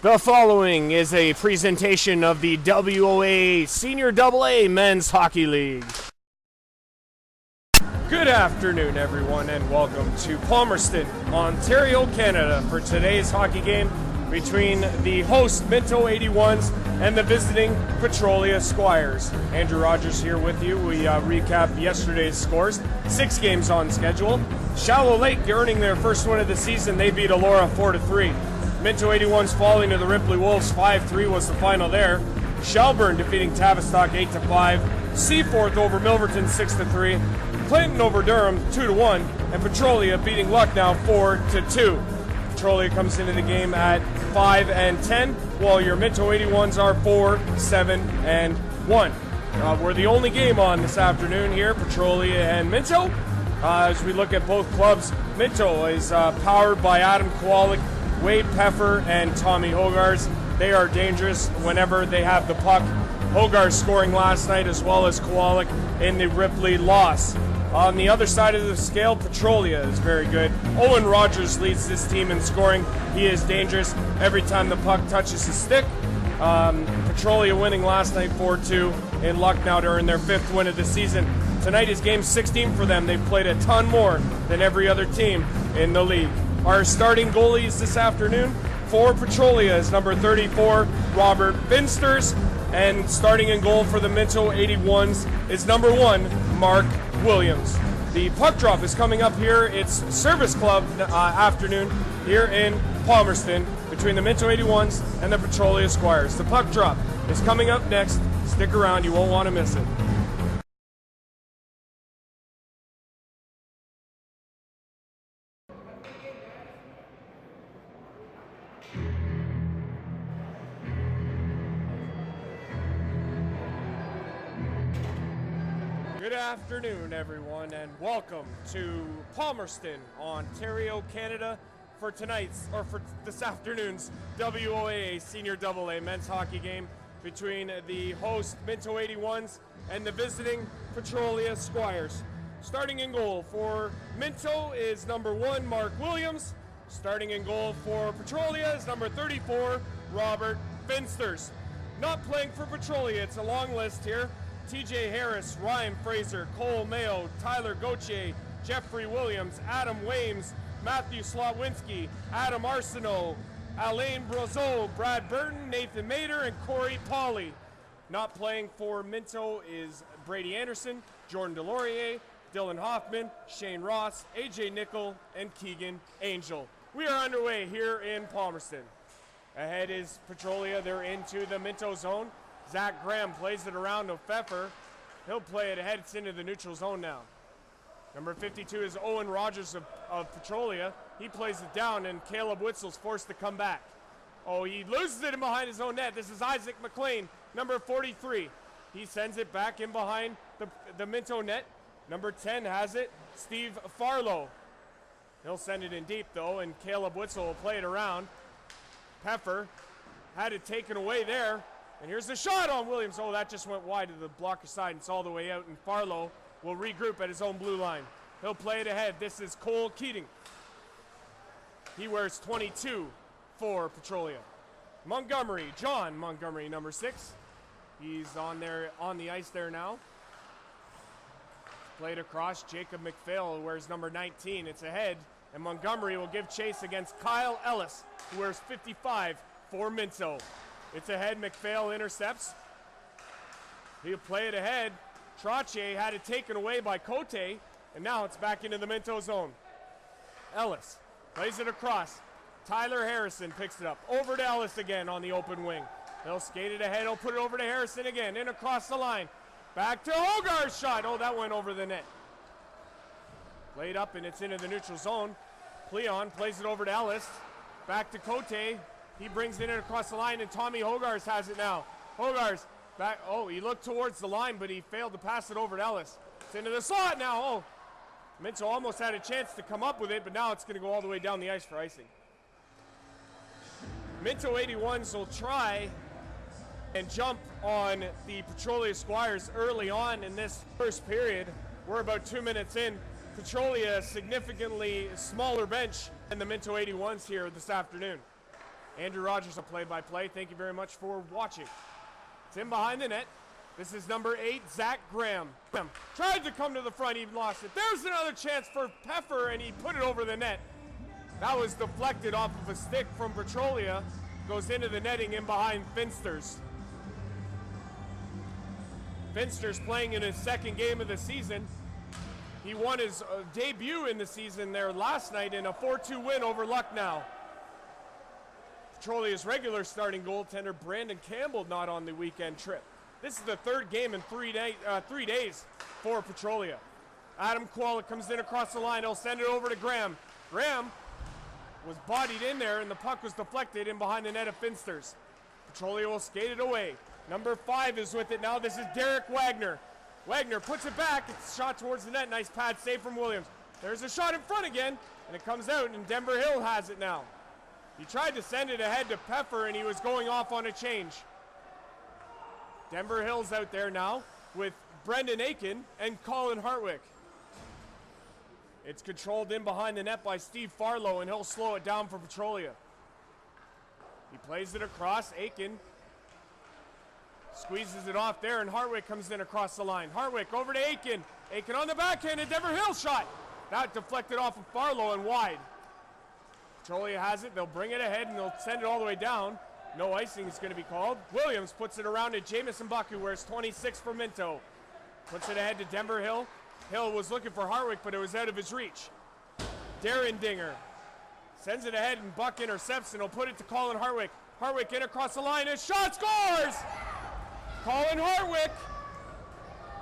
The following is a presentation of the WOAA Senior AA Men's Hockey League. Good afternoon, everyone, and welcome to Palmerston, Ontario, Canada, for today's hockey game between the host Minto 81s and the visiting Petrolia Squires. Andrew Rogers here with you. We recap yesterday's scores. 6 games on schedule. Shallow Lake earning their first win of the season. They beat Elora 4-3. Minto 81s falling to the Ripley Wolves. 5-3 was the final there. Shelburne defeating Tavistock 8-5. Seaforth over Milverton 6-3. Clinton over Durham 2-1. And Petrolia beating Lucknow 4-2. Petrolia comes into the game at 5-10, while your Minto 81s are 4-7-1. We're the only game on this afternoon here, Petrolia and Minto. As we look at both clubs, Minto is powered by Adam Kowalik, Wade Peffer, and Tommy Hogars. They are dangerous whenever they have the puck. Hogars scoring last night, as well as Kowalik in the Ripley loss. On the other side of the scale, Petrolia is very good. Owen Rogers leads this team in scoring. He is dangerous every time the puck touches his stick. Petrolia winning last night 4-2 in Lucknow to earn their 5th win of the season. Tonight is game 16 for them. They've played a ton more than every other team in the league. Our starting goalies this afternoon for Petrolia is number 34, Robert Finsters. And starting in goal for the Minto 81s is number 1, Mark Williams. The puck drop is coming up here. It's Service Club afternoon here in Palmerston between the Minto 81s and the Petrolia Squires. The puck drop is coming up next. Stick around, you won't want to miss it. Good afternoon, everyone, and welcome to Palmerston, Ontario, Canada, for this afternoon's WOAA Senior AA Men's Hockey game between the host Minto 81s and the visiting Petrolia Squires. Starting in goal for Minto is number 1, Mark Williams. Starting in goal for Petrolia is number 34, Robert Finsters. Not playing for Petrolia, it's a long list here. TJ Harris, Ryan Fraser, Cole Mayo, Tyler Gauthier, Jeffrey Williams, Adam Wames, Matthew Slotwinski, Adam Arsenault, Alain Brazeau, Brad Burton, Nathan Mader, and Corey Pauley. Not playing for Minto is Brady Anderson, Jordan Delorier, Dylan Hoffman, Shane Ross, AJ Nickel, and Keegan Angel. We are underway here in Palmerston. Ahead is Petrolia. They're into the Minto zone. Zach Graham plays it around to Pfeffer. He'll play it ahead. It's into the neutral zone now. Number 52 is Owen Rogers of Petrolia. He plays it down, and Caleb Witzel's forced to come back. Oh, he loses it in behind his own net. This is Isaac McLean, number 43. He sends it back in behind the Minto net. Number 10 has it, Steve Farlow. He'll send it in deep, though, and Caleb Witzel will play it around. Pfeffer had it taken away there. And here's the shot on Williams. Oh, that just went wide to the blocker side. It's all the way out, and Farlow will regroup at his own blue line. He'll play it ahead. This is Cole Keating. He wears 22 for Petrolia. Montgomery, John Montgomery, number 6. He's on the ice there now. Played across. Jacob McPhail wears number 19. It's ahead, and Montgomery will give chase against Kyle Ellis, who wears 55 for Minto. It's ahead. McPhail intercepts. He'll play it ahead. Trache had it taken away by Cote, and now it's back into the Minto zone. Ellis plays it across. Tyler Harrison picks it up. Over to Ellis again on the open wing. He'll skate it ahead. He'll put it over to Harrison again. In across the line. Back to Hogarth's shot. Oh, that went over the net. Played up, and it's into the neutral zone. Cleon plays it over to Ellis. Back to Cote. He brings it in across the line, and Tommy Hogarth has it now. Hogarth back. Oh, he looked towards the line, but he failed to pass it over to Ellis. It's into the slot now. Oh, Minto almost had a chance to come up with it, but now it's going to go all the way down the ice for icing. Minto 81s will try and jump on the Petrolia Squires early on in this first period. We're about 2 minutes in. Petrolia, significantly smaller bench than the Minto 81s here this afternoon. Andrew Rogers will play-by-play. Thank you very much for watching. It's in behind the net. This is number 8, Zach Graham. Tried to come to the front, he lost it. There's another chance for Peffer, and he put it over the net. That was deflected off of a stick from Petrolia. Goes into the netting in behind Finsters. Finsters playing in his second game of the season. He won his debut in the season there last night in a 4-2 win over Lucknow. Petrolia's regular starting goaltender Brandon Campbell not on the weekend trip. This is the third game in 3 days for Petrolia. Adam Kowalik comes in across the line. He'll send it over to Graham. Graham was bodied in there, and the puck was deflected in behind the net of Finsters. Petrolia will skate it away. Number 5 is with it now. This is Derek Wagner. Wagner puts it back. It's shot towards the net. Nice pad save from Williams. There's a shot in front again, and it comes out, and Denver Hill has it now. He tried to send it ahead to Peffer, and he was going off on a change. Denver Hill's out there now with Brendan Aiken and Colin Hartwick. It's controlled in behind the net by Steve Farlow, and he'll slow it down for Petrolia. He plays it across. Aiken squeezes it off there, and Hartwick comes in across the line. Hartwick over to Aiken. Aiken on the backhand, and Denver Hill shot. That deflected off of Farlow and wide. Petrolia has it. They'll bring it ahead, and they'll send it all the way down. No icing is going to be called. Williams puts it around to Jamison Buck, who wears 26 for Minto. Puts it ahead to Denver Hill. Hill was looking for Hartwick, but it was out of his reach. Darren Dinger sends it ahead, and Buck intercepts, and he'll put it to Colin Hartwick. Hartwick in across the line, his shot scores! Colin Hartwick,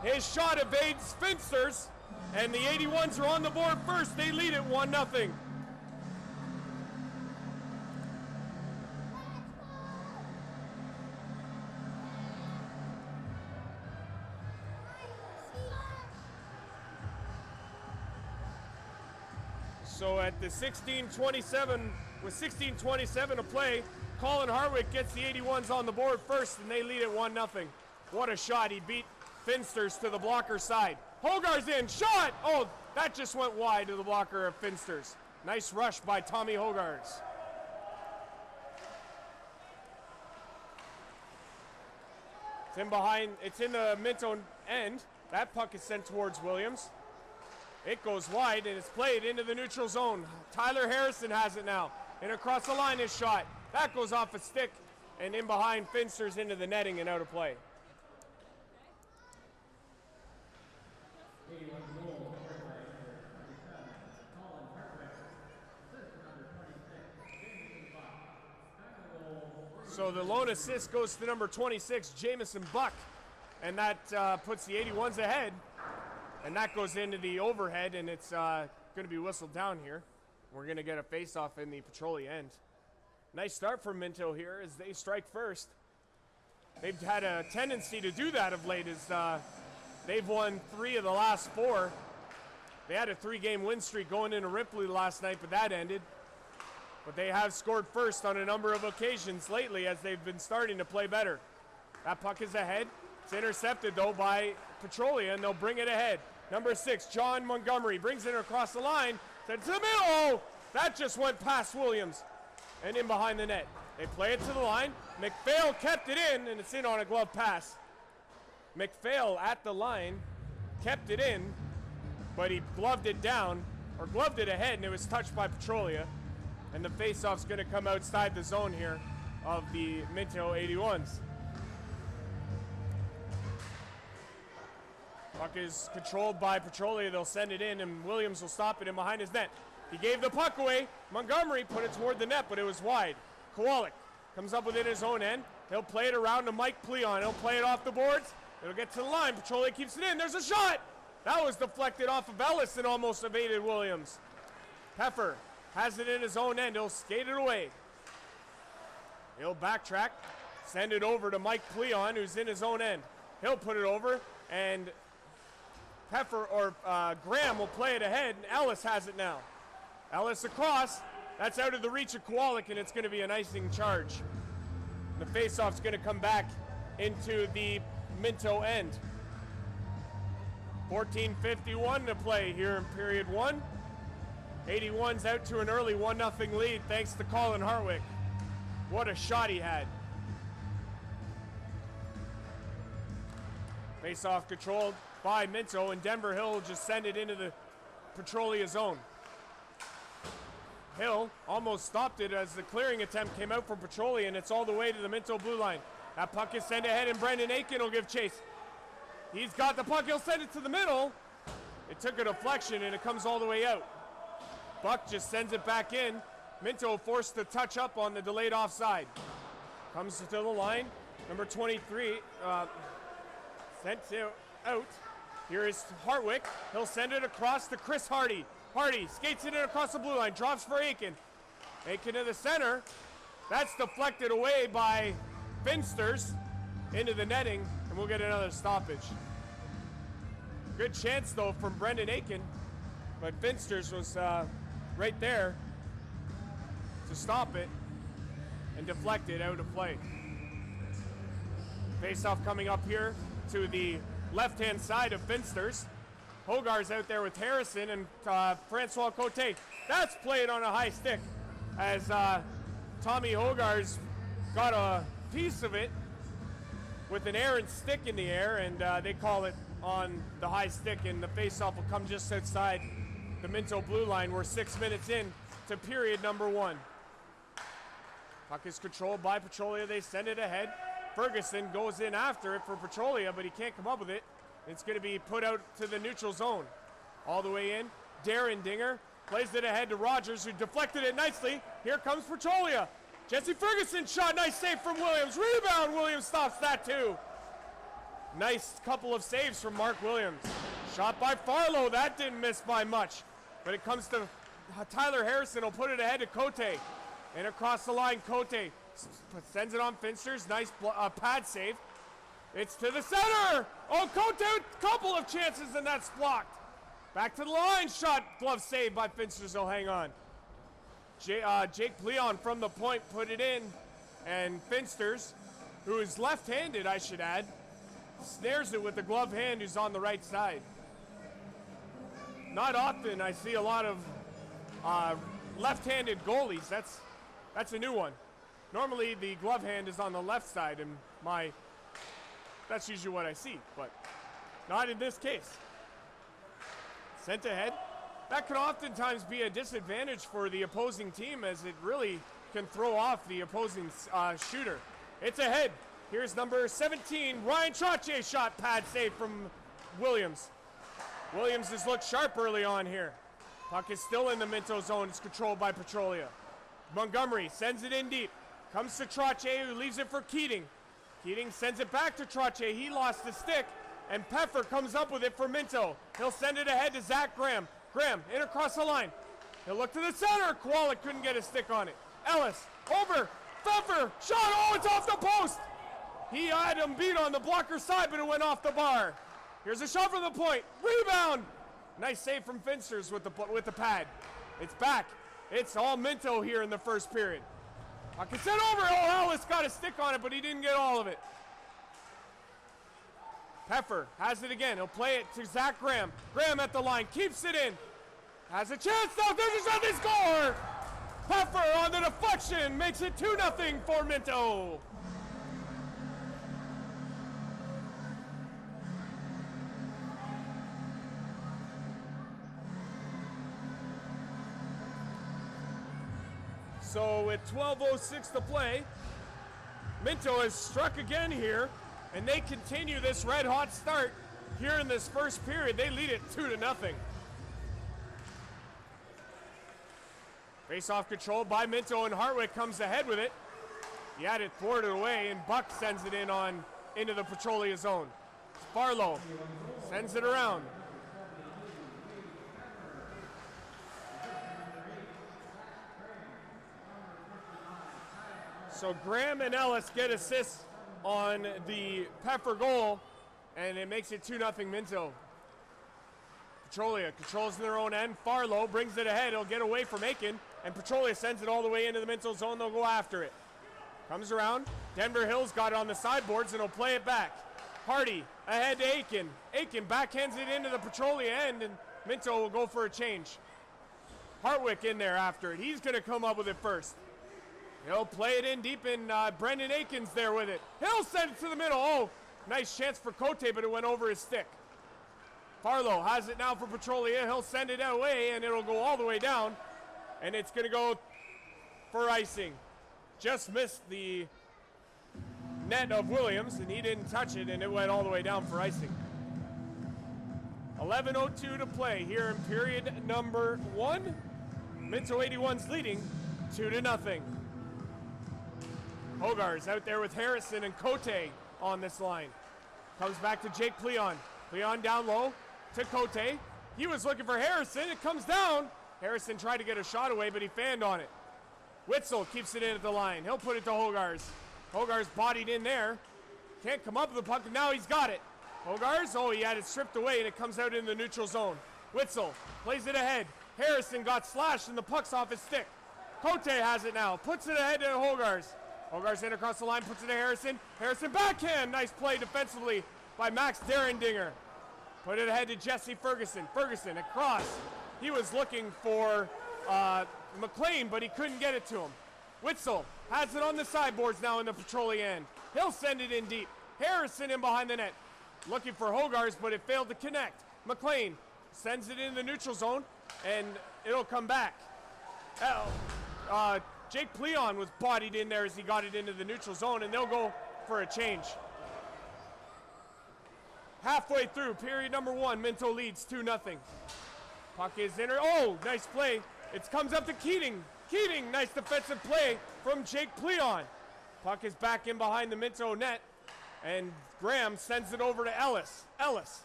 his shot evades Finsters, and the 81s are on the board first. They lead it 1-0. So at the 16:27, with 16:27 to play, Colin Hartwick gets the 81s on the board first, and they lead it 1-0. What a shot. He beat Finsters to the blocker side. Hogarth's in. Shot! Oh, that just went wide to the blocker of Finsters. Nice rush by Tommy Hogarth. It's in behind. It's in the Minto end. That puck is sent towards Williams. It goes wide, and it's played into the neutral zone. Tyler Harrison has it now. And across the line is shot. That goes off a stick and in behind Finsters into the netting and out of play. So the lone assist goes to number 26, Jamison Buck. And that puts the 81s ahead. And that goes into the overhead, and it's going to be whistled down here. We're going to get a face-off in the Petrolia end. Nice start for Minto here as they strike first. They've had a tendency to do that of late as they've won 3 of the last 4. They had a 3-game win streak going into Ripley last night, but that ended. But they have scored first on a number of occasions lately as they've been starting to play better. That puck is ahead. It's intercepted, though, by Petrolia, and they'll bring it ahead. Number 6, John Montgomery, brings it across the line. To the middle. Oh, that just went past Williams and in behind the net. They play it to the line. McPhail kept it in, and it's in on a glove pass. McPhail at the line kept it in, but he gloved it down, or gloved it ahead, and it was touched by Petrolia. And the faceoff's going to come outside the zone here of the Minto 81s. Puck is controlled by Petrolia. They'll send it in, and Williams will stop it in behind his net. He gave the puck away. Montgomery put it toward the net, but it was wide. Kowalik comes up within his own end. He'll play it around to Mike Pleon. He'll play it off the boards. It'll get to the line. Petrolia keeps it in. There's a shot! That was deflected off of Ellis and almost evaded Williams. Peffer has it in his own end. He'll skate it away. He'll backtrack, send it over to Mike Pleon, who's in his own end. He'll put it over, and Graham will play it ahead, and Ellis has it now. Ellis across. That's out of the reach of Kowalik, and it's going to be an icing charge. The faceoff's going to come back into the Minto end. 14:51 to play here in period 1. 81's out to an early 1-0 lead thanks to Colin Hartwick. What a shot he had. Face-off controlled by Minto, and Denver Hill will just send it into the Petrolia zone. Hill almost stopped it as the clearing attempt came out from Petrolia, and it's all the way to the Minto blue line. That puck is sent ahead, and Brendan Aiken will give chase. He's got the puck. He'll send it to the middle. It took a deflection, and it comes all the way out. Buck just sends it back in. Minto forced to touch up on the delayed offside. Comes to the line. Number 23 sent out. Here is Hartwick. He'll send it across to Chris Hardy. Hardy skates it in across the blue line. Drops for Aiken. Aiken to the center. That's deflected away by Finsters into the netting, and we'll get another stoppage. Good chance, though, from Brendan Aiken, but Finsters was right there to stop it and deflect it out of play. Face-off coming up here to the left-hand side of Finsters. Hogarth's out there with Harrison and Francois Cote. That's played on a high stick as Tommy Hogarth's got a piece of it with an errant stick in the air, and they call it on the high stick, and the face-off will come just outside the Minto blue line. We're 6 minutes in to period number 1. Puck is controlled by Petrolia. They send it ahead. Ferguson goes in after it for Petrolia, but he can't come up with it. It's going to be put out to the neutral zone. All the way in. Darren Dinger plays it ahead to Rogers, who deflected it nicely. Here comes Petrolia. Jesse Ferguson shot. Nice save from Williams. Rebound. Williams stops that too. Nice couple of saves from Mark Williams. Shot by Farlow. That didn't miss by much. But it comes to Tyler Harrison. Will put it ahead to Cote. And across the line, Cote sends it on Finsters. Nice pad save. It's to the center. Oh, Cote, couple of chances, and that's blocked. Back to the line. Shot, glove save by Finsters. He'll hang on. Jake Leon from the point put it in. And Finsters, who is left-handed, I should add, snares it with the glove hand, who's on the right side. Not often I see a lot of left-handed goalies. That's a new one. Normally the glove hand is on the left side, and that's usually what I see, but not in this case. Sent ahead. That can oftentimes be a disadvantage for the opposing team, as it really can throw off the opposing shooter. It's ahead. Here's number 17, Ryan Trottier. Shot, pad save from Williams. Williams has looked sharp early on here. Puck is still in the Minto zone. It's controlled by Petrolia. Montgomery sends it in deep. Comes to Trottier, who leaves it for Keating. Keating sends it back to Trottier. He lost the stick, and Pfeffer comes up with it for Minto. He'll send it ahead to Zach Graham. Graham in across the line. He'll look to the center. Kowalik couldn't get a stick on it. Ellis over. Pfeffer shot. Oh, it's off the post. He had him beat on the blocker side, but it went off the bar. Here's a shot from the point. Rebound. Nice save from Finsters with the pad. It's back. It's all Minto here in the first period. I can send over. Oh, Ellis got a stick on it, but he didn't get all of it. Pfeffer has it again. He'll play it to Zach Graham. Graham at the line. Keeps it in. Has a chance though. There's a shot. They score. Pfeffer on the deflection. Makes it 2-0 for Minto. So with 12:06 to play, Minto has struck again here, and they continue this red-hot start here in this first period. They lead it 2-0. Face-off controlled by Minto, and Hartwick comes ahead with it. He had it thwarted away, and Buck sends it into the Petrolia zone. Barlow sends it around. So Graham and Ellis get assists on the Pfeffer goal, and it makes it 2-0 Minto. Petrolia controls in their own end. Farlow brings it ahead. He'll get away from Aiken, and Petrolia sends it all the way into the Minto zone. They'll go after it. Comes around. Denver Hill's got it on the sideboards, and he'll play it back. Hardy ahead to Aiken. Aiken backhands it into the Petrolia end, and Minto will go for a change. Hartwick in there after it. He's going to come up with it first. He'll play it in deep, and Brendan Aikens there with it. He'll send it to the middle. Oh, nice chance for Cote, but it went over his stick. Farlow has it now for Petrolia. He'll send it away, and it'll go all the way down, and it's going to go for icing. Just missed the net of Williams, and he didn't touch it, and it went all the way down for icing. 11:02 to play here in period number 1. Minto 81's leading 2-0. Hogarth's out there with Harrison and Cote on this line. Comes back to Jake Pleon. Pleon down low to Cote. He was looking for Harrison. It comes down. Harrison tried to get a shot away, but he fanned on it. Witzel keeps it in at the line. He'll put it to Hogarth. Hogarth's bodied in there. Can't come up with the puck, and now he's got it. Hogarth, oh, he had it stripped away, and it comes out in the neutral zone. Witzel plays it ahead. Harrison got slashed, and the puck's off his stick. Cote has it now. Puts it ahead to Hogarth. Hogarth in across the line, puts it to Harrison. Harrison backhand. Nice play defensively by Max Derendinger. Put it ahead to Jesse Ferguson. Ferguson across. He was looking for McLean, but he couldn't get it to him. Witzel has it on the sideboards now in the Petrolia end. He'll send it in deep. Harrison in behind the net. Looking for Hogarth, but it failed to connect. McLean sends it in the neutral zone, and it'll come back. Jake Pleon was bodied in there as he got it into the neutral zone, and they'll go for a change. Halfway through period number 1, Minto leads 2-0. Puck is in. Oh, nice play. It comes up to Keating. Keating, nice defensive play from Jake Pleon. Puck is back in behind the Minto net, and Graham sends it over to Ellis. Ellis,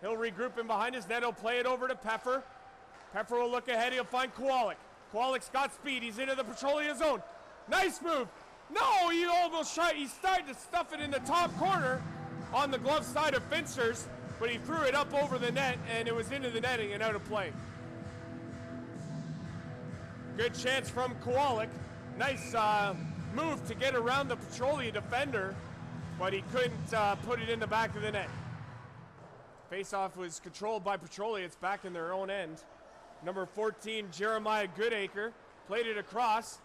he'll regroup in behind his net. He'll play it over to Peffer. Peffer will look ahead. He'll find Kowalik. Kowalik's got speed. He's into the Petrolia zone. Nice move. No, he almost tried. He started to stuff it in the top corner on the glove side of Finster's, but he threw it up over the net, and it was into the netting and out of play. Good chance from Kowalik. Nice move to get around the Petrolia defender, but he couldn't put it in the back of the net. Faceoff was controlled by Petrolia. It's back in their own end. Number 14, Jeremiah Goodacre, played it across,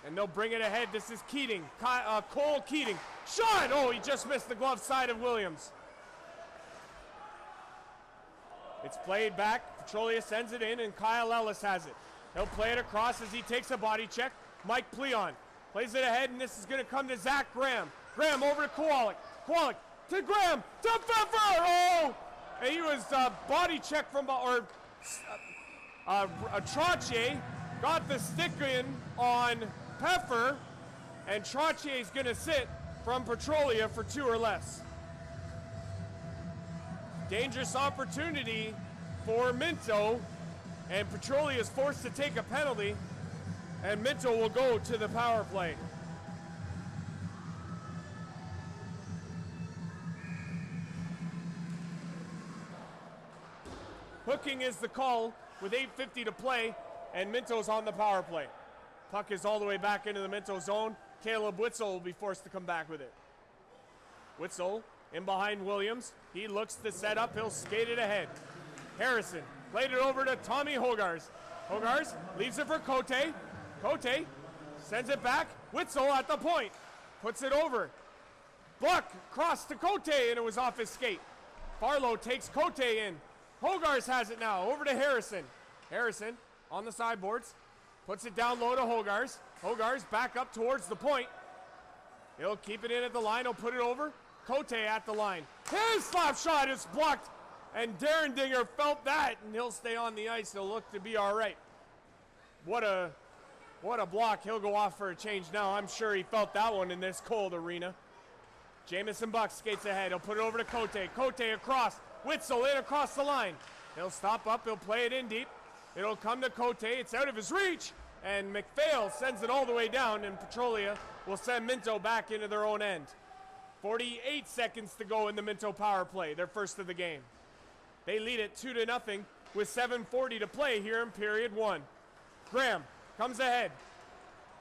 and they'll bring it ahead. This is Keating, Cole Keating. Shot! Oh, he just missed the glove side of Williams. It's played back. Petrolia sends it in, and Kyle Ellis has it. He'll play it across as he takes a body check. Mike Pleon plays it ahead, and this is going to come to Zach Graham. Graham over to Kowalik. Kowalik to Graham, to Pfeffer! Oh! And he was body checked from, Trottier got the stick in on Peffer, and Trottier is going to sit from Petrolia for 2 or less. Dangerous opportunity for Minto, and Petrolia is forced to take a penalty, and Minto will go to the power play. Hooking is the call with 8:50 to play, and Minto's on the power play. Puck is all the way back into the Minto zone. Caleb Witzel will be forced to come back with it. Witzel in behind Williams. He looks to set up. He'll skate it ahead. Harrison played it over to Tommy Hogarth. Hogarth leaves it for Cote. Cote sends it back. Witzel at the point. Puts it over. Buck crossed to Cote, and it was off his skate. Farlow takes Cote in. Hogarth has it now, over to Harrison. Harrison on the sideboards, puts it down low to Hogarth. Hogarth back up towards the point. He'll keep it in at the line, he'll put it over. Cote at the line. His slap shot is blocked, and Derendinger felt that, and he'll stay on the ice. He'll look to be all right. What a block. He'll go off for a change now. I'm sure he felt that one in this cold arena. Jamison Buck skates ahead. He'll put it over to Cote. Cote across. Witzel in across the line. He'll stop up. He'll play it in deep. It'll come to Cote. It's out of his reach. And McPhail sends it all the way down, and Petrolia will send Minto back into their own end. 48 seconds to go in the Minto power play, their first of the game. They lead it 2-0 with 7:40 to play here in period 1. Graham comes ahead.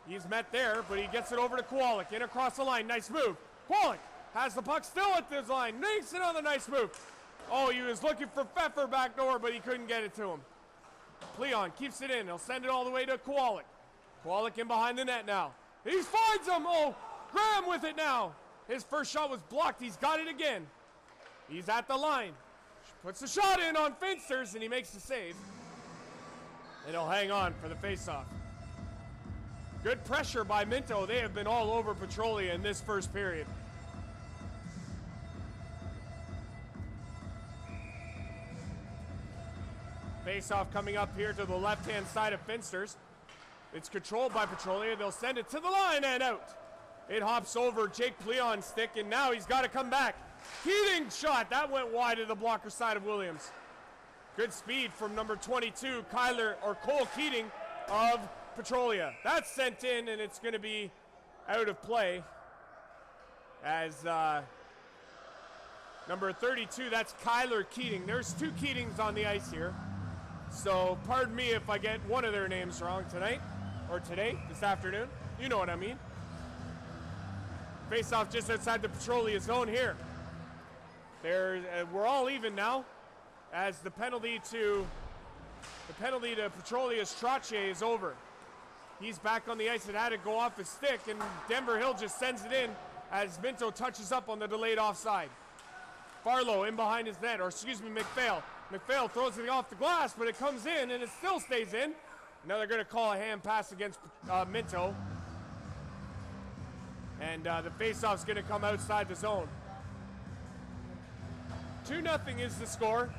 He's met there, but he gets it over to Kowalik. In across the line. Nice move. Kowalik has the puck still at this line. Makes another nice move. Oh, he was looking for Pfeffer back door, but he couldn't get it to him. Pleon keeps it in. He'll send it all the way to Kowalik. Kowalik in behind the net now. He finds him. Oh, Graham with it now. His first shot was blocked. He's got it again. He's at the line. Puts the shot in on Finsters, and he makes the save. And he'll hang on for the faceoff. Good pressure by Minto. They have been all over Petrolia in this first period. Faceoff coming up here to the left-hand side of Finsters. It's controlled by Petrolia. They'll send it to the line and out. It hops over Jake Pleon's stick, and now he's got to come back. Keating shot. That went wide to the blocker side of Williams. Good speed from number 22, Cole Keating of Petrolia. That's sent in, and it's going to be out of play as number 32, that's Kyler Keating. There's two Keatings on the ice here. So pardon me if I get one of their names wrong tonight, or today, this afternoon. You know what I mean. Face off just outside the Petrolia zone here. We're all even now, as the penalty to Petrolia Strache is over. He's back on the ice. It had to go off his stick, and Denver Hill just sends it in as Minto touches up on the delayed offside. Farlow in behind his net, or excuse me, McPhail. McPhail throws it off the glass, but it comes in, and it still stays in. Now they're going to call a hand pass against Minto. And the faceoff's going to come outside the zone. 2-0 is the score.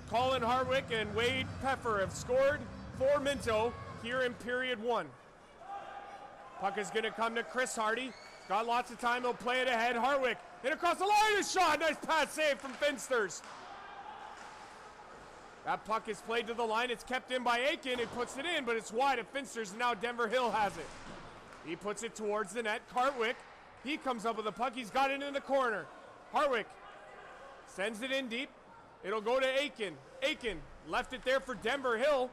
Colin Harwick and Wade Peffer have scored for Minto here in period 1. Puck is going to come to Chris Hardy. Got lots of time. He'll play it ahead. Harwick in across the line. A shot. Nice pass save from Finsters. That puck is played to the line. It's kept in by Aiken. He puts it in, but it's wide of Finsters. Now Denver Hill has it. He puts it towards the net. Harwick, he comes up with the puck. He's got it in the corner. Harwick sends it in deep. It'll go to Aiken. Aiken left it there for Denver Hill.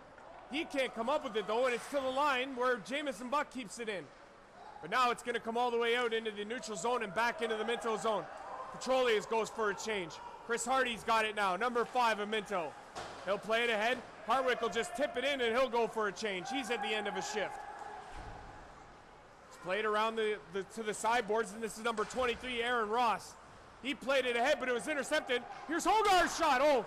He can't come up with it, though, and it's to the line where Jamison Buck keeps it in. But now it's going to come all the way out into the neutral zone and back into the Minto zone. Petrolia goes for a change. Chris Hardy's got it now, number 5 of Minto. He'll play it ahead. Harwick will just tip it in, and he'll go for a change. He's at the end of his shift. It's played around to the sideboards, and this is number 23, Aaron Ross. He played it ahead, but it was intercepted. Here's Hogarth's shot. Oh,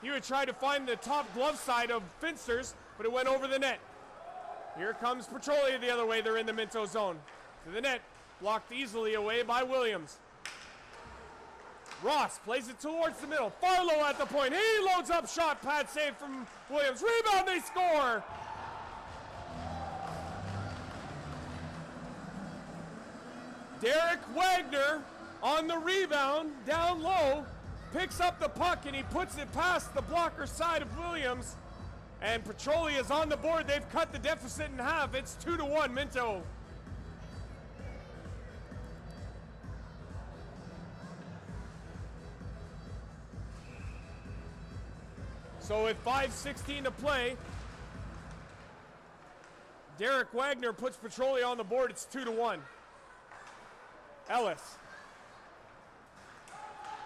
he would try to find the top glove side of Finsters, but it went over the net. Here comes Petrolia the other way. They're in the Minto zone. To the net, blocked easily away by Williams. Ross plays it towards the middle. Farlow at the point. He loads up shot. Pad save from Williams. Rebound, they score. Derek Wagner on the rebound, down low, picks up the puck, and he puts it past the blocker side of Williams. And Petrolia is on the board. They've cut the deficit in half. It's 2-1, Minto. So with 5:16 to play, Derek Wagner puts Petrolia on the board. It's 2-1. Ellis.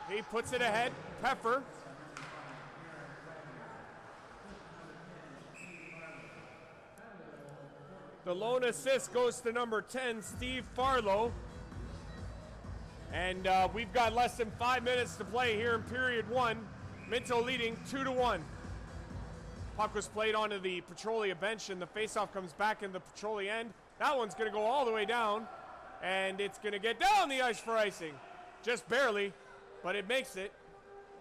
He puts it ahead. Peffer. The lone assist goes to number 10, Steve Farlow. And we've got less than 5 minutes to play here in period 1. Minto leading 2-1. Puck was played onto the Petrolia bench, and the faceoff comes back in the Petrolia end. That one's going to go all the way down, and it's going to get down the ice for icing. Just barely, but it makes it,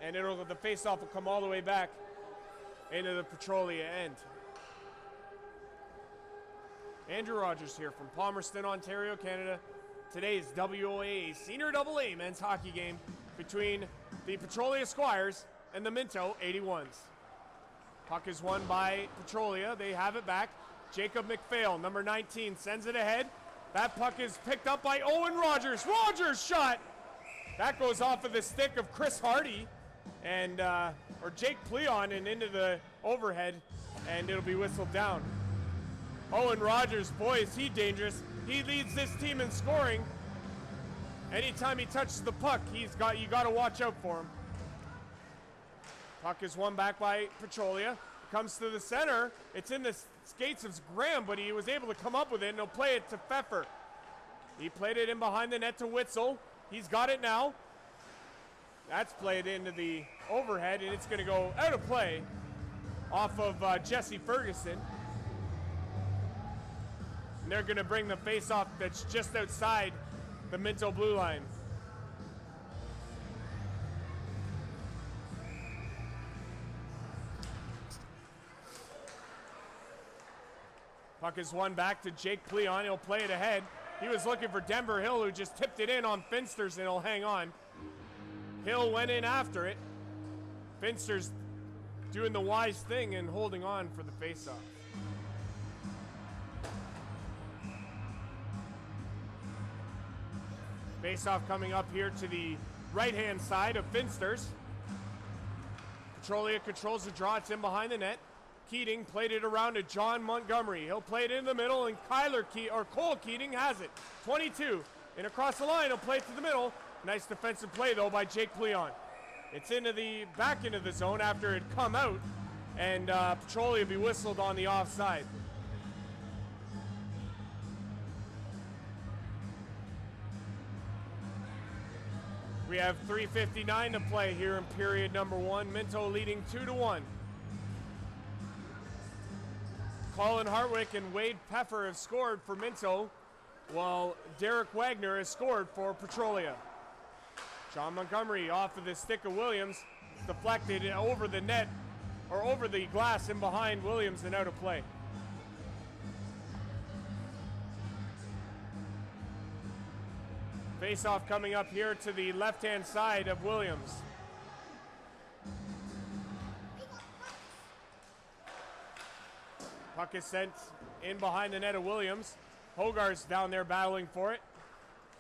and the faceoff will come all the way back into the Petrolia end. Andrew Rogers here from Palmerston, Ontario, Canada. Today's WOAA Senior AA men's hockey game between the Petrolia Squires and the Minto 81s. Puck is won by Petrolia. They have it back. Jacob McPhail, number 19, sends it ahead. That puck is picked up by Owen Rogers. Rogers shot. That goes off of the stick of Chris Hardy and or Jake Pleon and into the overhead, and it'll be whistled down. Owen Rogers, boy, is he dangerous. He leads this team in scoring. Anytime he touches the puck, you got to watch out for him. Puck is won back by Petrolia. Comes to the center. It's in the skates of Graham, but he was able to come up with it, and he'll play it to Pfeffer. He played it in behind the net to Witzel. He's got it now. That's played into the overhead, and it's going to go out of play off of Jesse Ferguson. And they're going to bring the face-off that's just outside the Minto blue line. Puck is won back to Jake Cleon. He'll play it ahead. He was looking for Denver Hill, who just tipped it in on Finsters, and he'll hang on. Hill went in after it. Finsters doing the wise thing and holding on for the faceoff. Faceoff coming up here to the right-hand side of Finsters. Petrolia controls the draw. It's in behind the net. Keating played it around to John Montgomery. He'll play it in the middle, and Cole Keating has it. 22, and across the line, he'll play it to the middle. Nice defensive play, though, by Jake Cleon. It's back into the zone after it come out, and Petrolia will be whistled on the offside. We have 3:59 to play here in period number 1. Minto leading 2-1. Colin Hartwick and Wade Pfeffer have scored for Minto, while Derek Wagner has scored for Petrolia. John Montgomery off of the stick of Williams, deflected over the net, or over the glass in behind Williams and out of play. Face-off coming up here to the left-hand side of Williams. Puck is sent in behind the net of Williams. Hogarth's down there battling for it.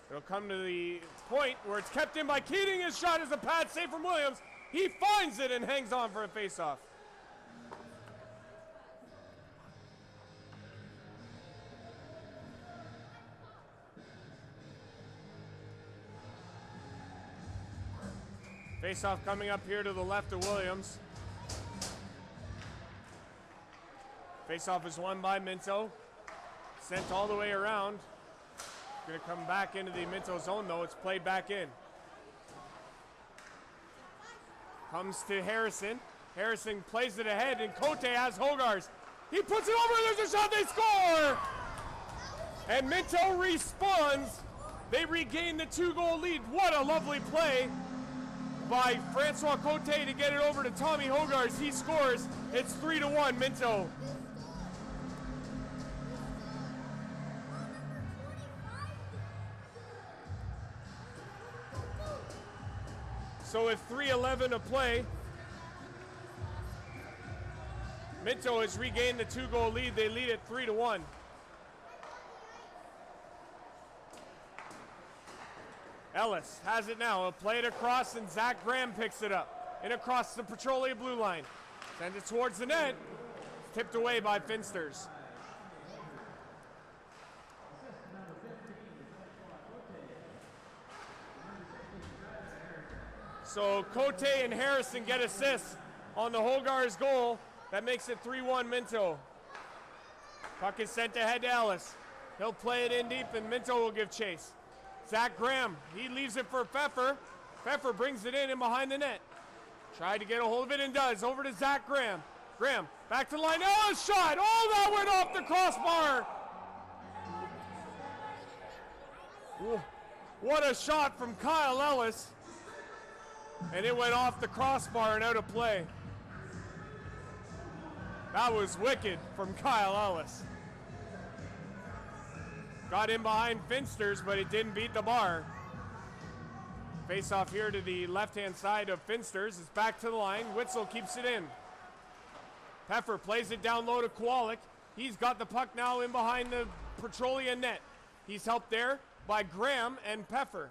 It'll come to the point where it's kept in by Keating. His shot is a pad save from Williams. He finds it and hangs on for a faceoff. Faceoff coming up here to the left of Williams. Faceoff is won by Minto. Sent all the way around. Going to come back into the Minto zone, though. It's played back in. Comes to Harrison. Harrison plays it ahead, and Cote has Hogarth. He puts it over, there's a shot, they score! And Minto responds. They regain the 2-goal lead. What a lovely play by Francois Cote to get it over to Tommy Hogarth. He scores. It's 3-1 Minto. So with 3:11 to play, Minto has regained the 2-goal lead. They lead at 3-1. Ellis has it now. He'll play it across, and Zach Graham picks it up. And across the Petrolia blue line. Sends it towards the net. Tipped away by Finsters. So Cote and Harrison get assists on the Hogarth's goal. That makes it 3-1 Minto. Puck is sent ahead to Ellis. He'll play it in deep, and Minto will give chase. Zach Graham, he leaves it for Pfeffer. Pfeffer brings it in and behind the net. Tried to get a hold of it and does. Over to Zach Graham. Graham, back to the line. Ellis shot! Oh, that went off the crossbar! Ooh, what a shot from Kyle Ellis. And it went off the crossbar and out of play. That was wicked from Kyle Ellis. Got in behind Finsters, but it didn't beat the bar. Face off here to the left-hand side of Finsters. It's back to the line. Witzel keeps it in. Pfeffer plays it down low to Kowalik. He's got the puck now in behind the Petrolia net. He's helped there by Graham and Pfeffer.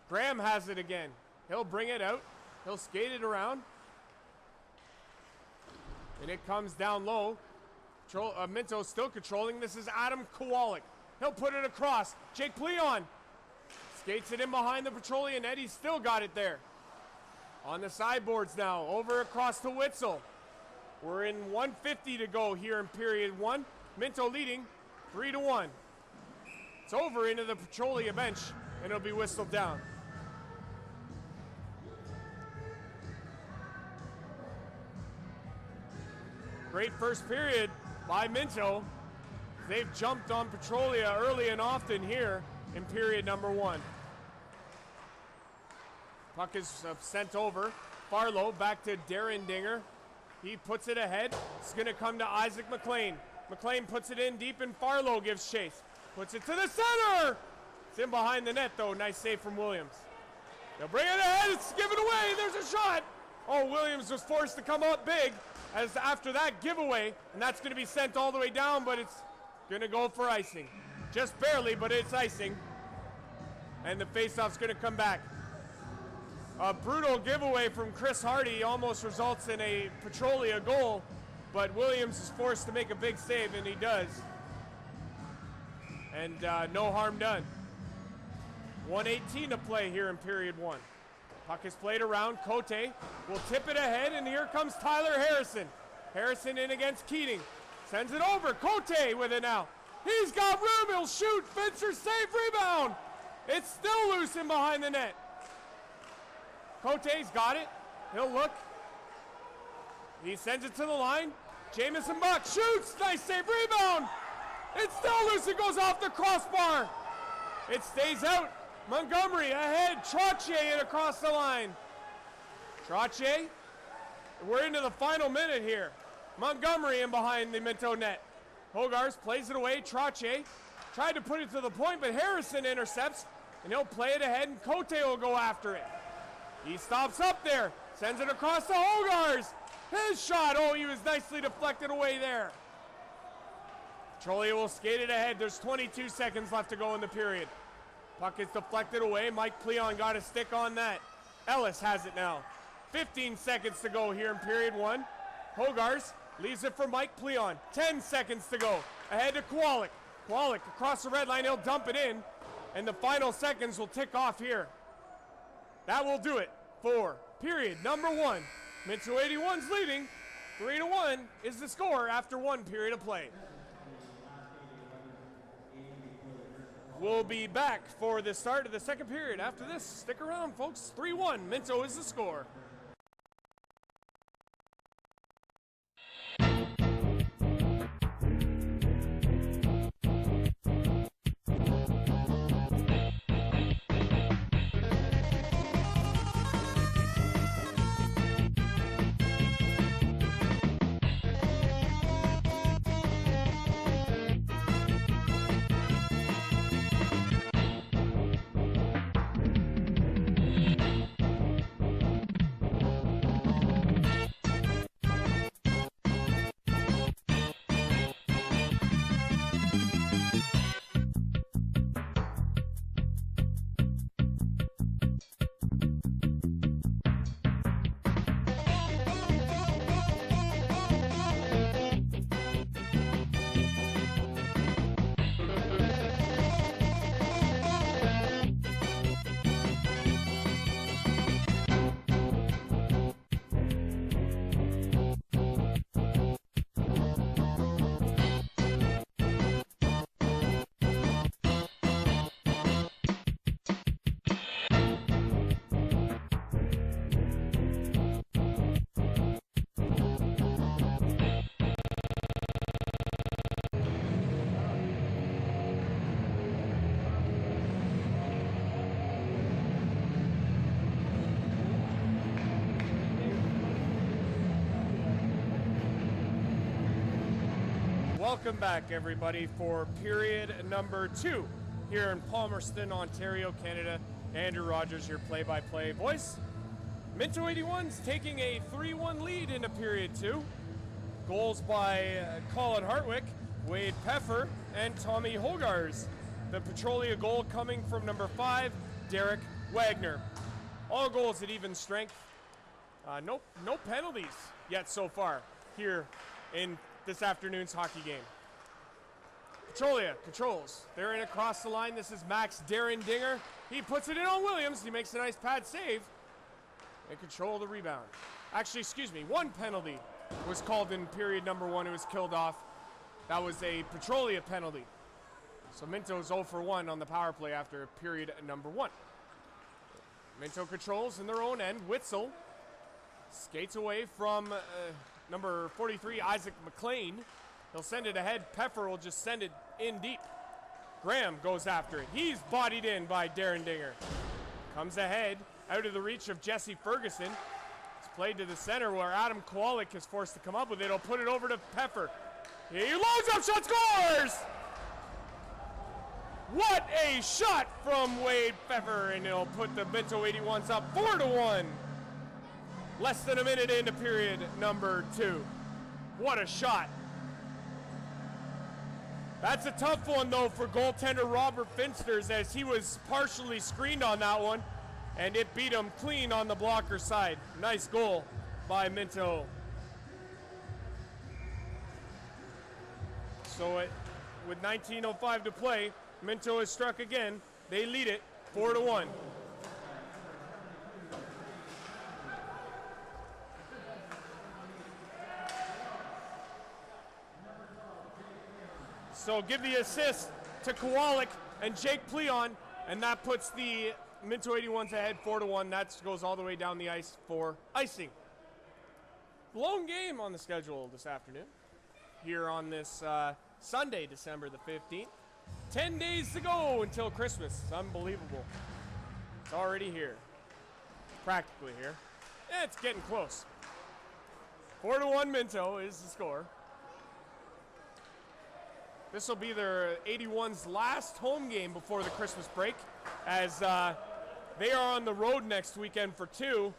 Graham has it again. He'll bring it out. He'll skate it around. And it comes down low. Minto still controlling. This is Adam Kowalik. He'll put it across. Jake Pleon skates it in behind the Petrolia net. He's still got it there. On the sideboards now. Over across to Witzel. We're in 1:50 to go here in period one. Minto leading 3-1. It's over into the Petrolia bench, and it'll be whistled down. Great first period by Minto. They've jumped on Petrolia early and often here in period number one. Puck is sent over. Farlow back to Darren Dinger. He puts it ahead. It's going to come to Isaac McLean. McLean puts it in deep, and Farlow gives chase. Puts it to the center. It's in behind the net, though. Nice save from Williams. They'll bring it ahead. It's given away. There's a shot. Oh, Williams was forced to come up big as after that giveaway, and that's going to be sent all the way down, but it's going to go for icing. Just barely, but it's icing. And the faceoff's going to come back. A brutal giveaway from Chris Hardy almost results in a Petrolia goal, but Williams is forced to make a big save, and he does. And no harm done. 1:18 to play here in period one. Puck is played around. Cote will tip it ahead, and here comes Tyler Harrison. Harrison in against Keating. Sends it over. Cote with it now. He's got room. He'll shoot. Fincher save, rebound. It's still loose in behind the net. Cote's got it. He'll look. He sends it to the line. Jamison Buck shoots. Nice save, rebound. It's still loose. It goes off the crossbar. It stays out. Montgomery ahead. Trottier in across the line. Trottier. We're into the final minute here. Montgomery in behind the Minto net. Hogarth plays it away. Trottier tried to put it to the point, but Harrison intercepts, and he'll play it ahead, and Cote will go after it. He stops up there, sends it across to Hogarth. His shot, oh, he was nicely deflected away there. Petrolia will skate it ahead. There's 22 seconds left to go in the period. Puck is deflected away. Mike Pleon got a stick on that. Ellis has it now. 15 seconds to go here in period one. Hogarth leaves it for Mike Pleon. 10 seconds to go. Ahead to Kowalik. Kowalik across the red line. He'll dump it in, and the final seconds will tick off here. That will do it for period number one. Minto 81's leading. 3-1 is the score after one period of play. We'll be back for the start of the second period after this. Stick around, folks. 3-1. Minto is the score. Welcome back, everybody, for period number two here in Palmerston, Ontario, Canada. Andrew Rogers, your play-by-play voice. Minto 81's taking a 3-1 lead into period two. Goals by Colin Hartwick, Wade Peffer, and Tommy Hogarth. The Petrolia goal coming from number 5, Derek Wagner. All goals at even strength. No penalties yet so far here in this afternoon's hockey game. Petrolia controls. They're in across the line. This is Max Darren Dinger. He puts it in on Williams. He makes a nice pad save and control the rebound. Actually, excuse me, one penalty was called in period number 1. It was killed off. That was a Petrolia penalty. So Minto's 0 for 1 on the power play after period number 1. Minto controls in their own end. Witzel skates away from number 43, Isaac McLean. He'll send it ahead. Pfeffer will just send it in deep. Graham goes after it. He's bodied in by Darren Dinger. Comes ahead, out of the reach of Jesse Ferguson. It's played to the center where Adam Kowalik is forced to come up with it. He'll put it over to Pfeffer. He loads up, shot, scores! What a shot from Wade Pfeffer, and he'll put the Minto 81s up 4-1. Less than a minute into period number 2. What a shot. That's a tough one, though, for goaltender Robert Finsters, as he was partially screened on that one, and it beat him clean on the blocker side. Nice goal by Minto. So with 19:05 to play, Minto has struck again. They lead it 4-1. So give the assist to Kowalik and Jake Pleon, and that puts the Minto 81s ahead 4-1. That goes all the way down the ice for icing. Lone game on the schedule this afternoon here on this Sunday, December the 15th. 10 days to go until Christmas. It's unbelievable. It's already here. Practically here. Yeah, it's getting close. 4-1 Minto is the score. This will be their 81's last home game before the Christmas break, as they are on the road next weekend for 2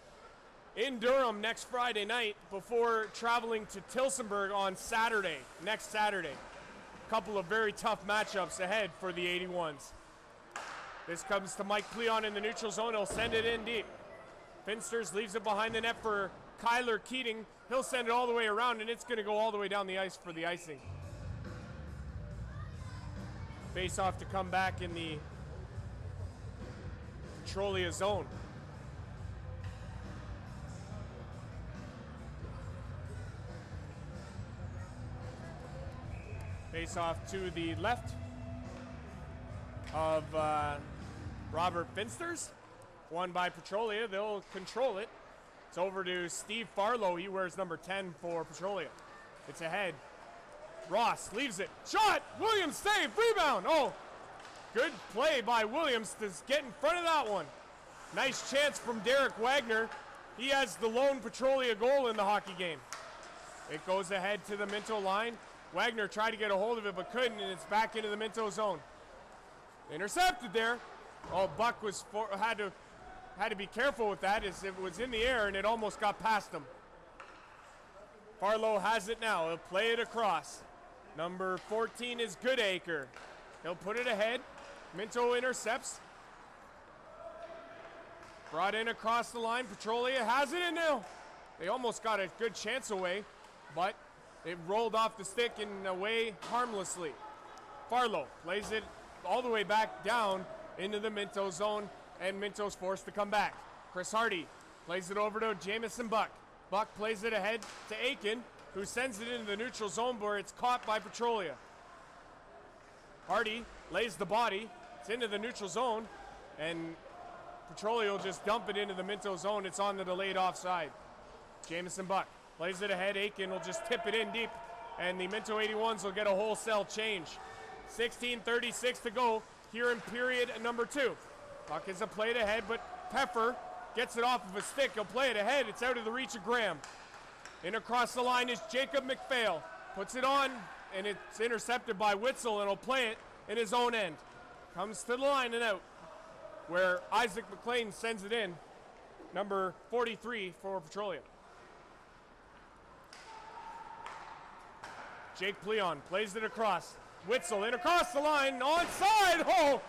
in Durham next Friday night before traveling to Tillsonburg on Saturday, next Saturday. A couple of very tough matchups ahead for the 81s. This comes to Mike Pleon in the neutral zone. He'll send it in deep. Finsters leaves it behind the net for Kyler Keating. He'll send it all the way around, and it's going to go all the way down the ice for the icing. Face off to come back in the Petrolia zone. Face off to the left of Robert Finsters. Won by Petrolia. They'll control it. It's over to Steve Farlow. He wears number 10 for Petrolia. It's ahead. Ross leaves it. Shot! Williams save! Rebound! Oh! Good play by Williams to get in front of that one. Nice chance from Derek Wagner. He has the lone Petrolia goal in the hockey game. It goes ahead to the Minto line. Wagner tried to get a hold of it but couldn't, and it's back into the Minto zone. Intercepted there. Oh, Buck was had to be careful with that, as it was in the air and it almost got past him. Farlow has it now. He'll play it across. Number 14 is Goodacre. He'll put it ahead. Minto intercepts. Brought in across the line. Petrolia has it in now. They almost got a good chance away, but it rolled off the stick and away harmlessly. Farlow plays it all the way back down into the Minto zone, and Minto's forced to come back. Chris Hardy plays it over to Jamison Buck. Buck plays it ahead to Aiken, who sends it into the neutral zone where it's caught by Petrolia. Hardy lays the body. It's into the neutral zone, and Petrolia will just dump it into the Minto zone. It's on the delayed offside. Jamison Buck plays it ahead. Aiken will just tip it in deep, and the Minto 81s will get a wholesale change. 16:36 to go here in period number 2. Buck is a plate ahead, but Pfeffer gets it off of a stick. He'll play it ahead. It's out of the reach of Graham. In across the line is Jacob McPhail. Puts it on, and it's intercepted by Witzel, and he'll play it in his own end. Comes to the line and out, where Isaac McLean sends it in. Number 43 for Petrolia. Jake Pleon plays it across. Witzel in across the line, onside. Oh!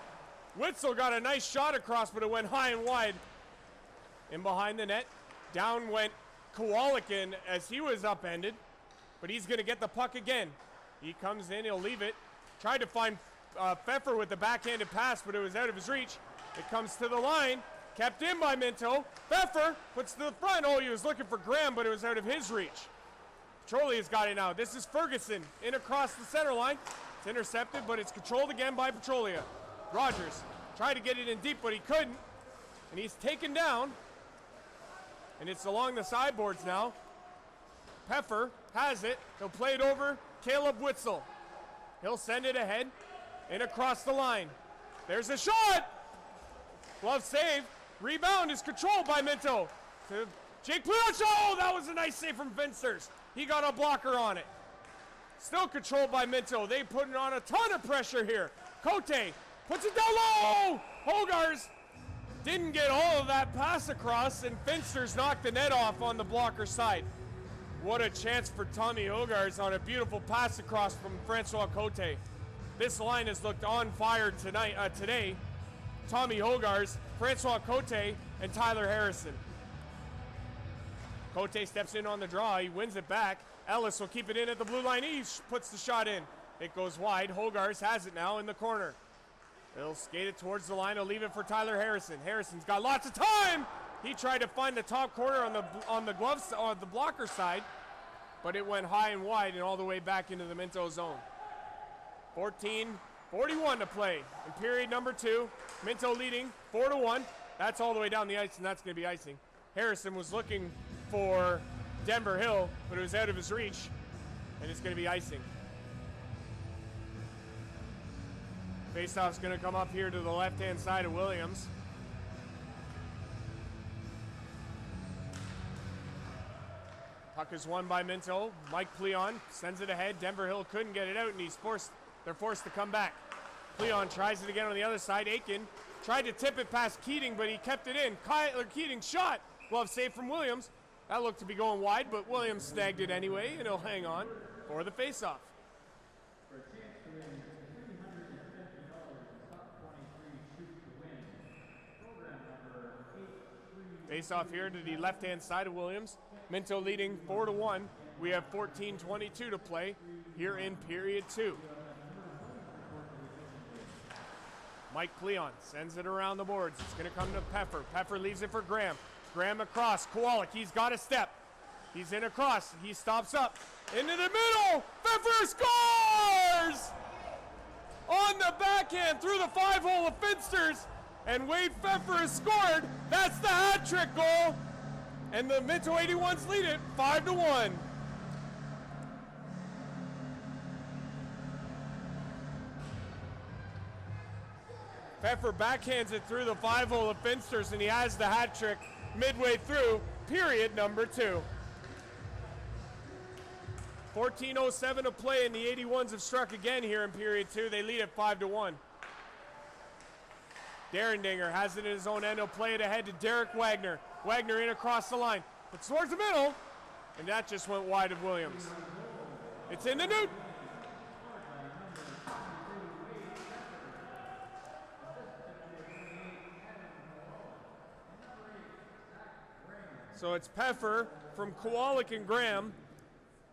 Witzel got a nice shot across, but it went high and wide. In behind the net, down went Kowalik in as he was upended, but he's going to get the puck again. He comes in, he'll leave it. Tried to find Pfeffer with the backhanded pass, but it was out of his reach. It comes to the line, kept in by Minto. Pfeffer puts to the front. Oh, he was looking for Graham, but it was out of his reach. Petrolia's got it now. This is Ferguson in across the center line. It's intercepted, but it's controlled again by Petrolia. Rogers tried to get it in deep, but he couldn't. And he's taken down. And it's along the sideboards now. Pfeffer has it. He'll play it over Caleb Witzel. He'll send it ahead and across the line. There's a shot. Glove save. Rebound is controlled by Minto. To Jake Pleon. Oh, that was a nice save from Finsters. He got a blocker on it. Still controlled by Minto. They put on a ton of pressure here. Cote puts it down low. Hogars didn't get all of that pass across, and Finsters knocked the net off on the blocker side. What a chance for Tommy Hogars on a beautiful pass across from Francois Cote. This line has looked on fire today. Tommy Hogars, Francois Cote, and Tyler Harrison. Cote steps in on the draw. He wins it back. Ellis will keep it in at the blue line. He puts the shot in. It goes wide. Hogars has it now in the corner. He'll skate it towards the line. He'll leave it for Tyler Harrison. Harrison's got lots of time. He tried to find the top corner on the gloves on the blocker side, but it went high and wide and all the way back into the Minto zone. 14:41 to play in period number 2. Minto leading 4-1. That's all the way down the ice, and that's going to be icing. Harrison was looking for Denver Hill, but it was out of his reach, and it's going to be icing. Faceoff's going to come up here to the left-hand side of Williams. Puck is won by Minto. Mike Pleon sends it ahead. Denver Hill couldn't get it out, and they're forced to come back. Pleon tries it again on the other side. Aiken tried to tip it past Keating, but he kept it in. Keating shot. Glove save from Williams. That looked to be going wide, but Williams snagged it anyway, and he'll hang on for the faceoff. Face-off here to the left-hand side of Williams. Minto leading 4-1. We have 14:22 to play here in period 2. Mike Pleon sends it around the boards. It's going to come to Pfeffer. Pfeffer leaves it for Graham. Graham across. Kowalik, he's got a step. He's in across. He stops up. Into the middle. Pfeffer scores! On the backhand through the 5-hole of Finsters. And Wade Pfeffer has scored. That's the hat trick goal. And the Minto 81s lead it 5-1. Pfeffer backhands it through the 5-hole of Finsters, and he has the hat trick midway through period number 2. 14:07 to play, and the 81s have struck again here in period 2. They lead it 5-1. Derendinger has it in his own end. He'll play it ahead to Derek Wagner. Wagner in across the line. But towards the middle. And that just went wide of Williams. It's in the net. So it's Pfeffer from Kowalik and Graham.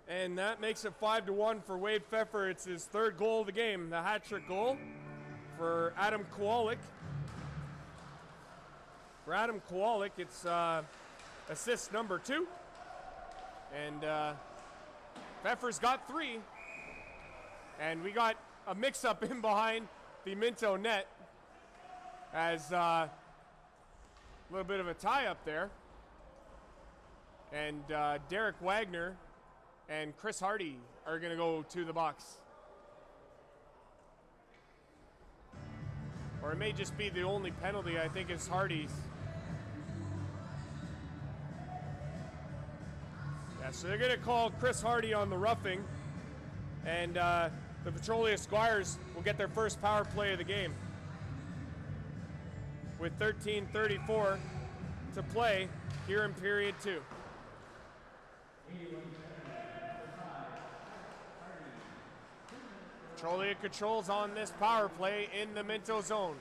And that makes it 5-1 for Wade Pfeffer. It's his 3rd goal of the game. The hat trick goal for Adam Kowalik. For Adam Kowalik, it's assist number 2. And Pfeffer's got 3. And we got a mix-up in behind the Minto net as a little bit of a tie-up there. And Derek Wagner and Chris Hardy are going to go to the box. Or it may just be the only penalty, I think, is Hardy's. Yeah, so they're going to call Chris Hardy on the roughing. And the Petrolia Squires will get their first power play of the game. With 13:34 to play here in period 2. Petrolia controls on this power play in the Minto zone.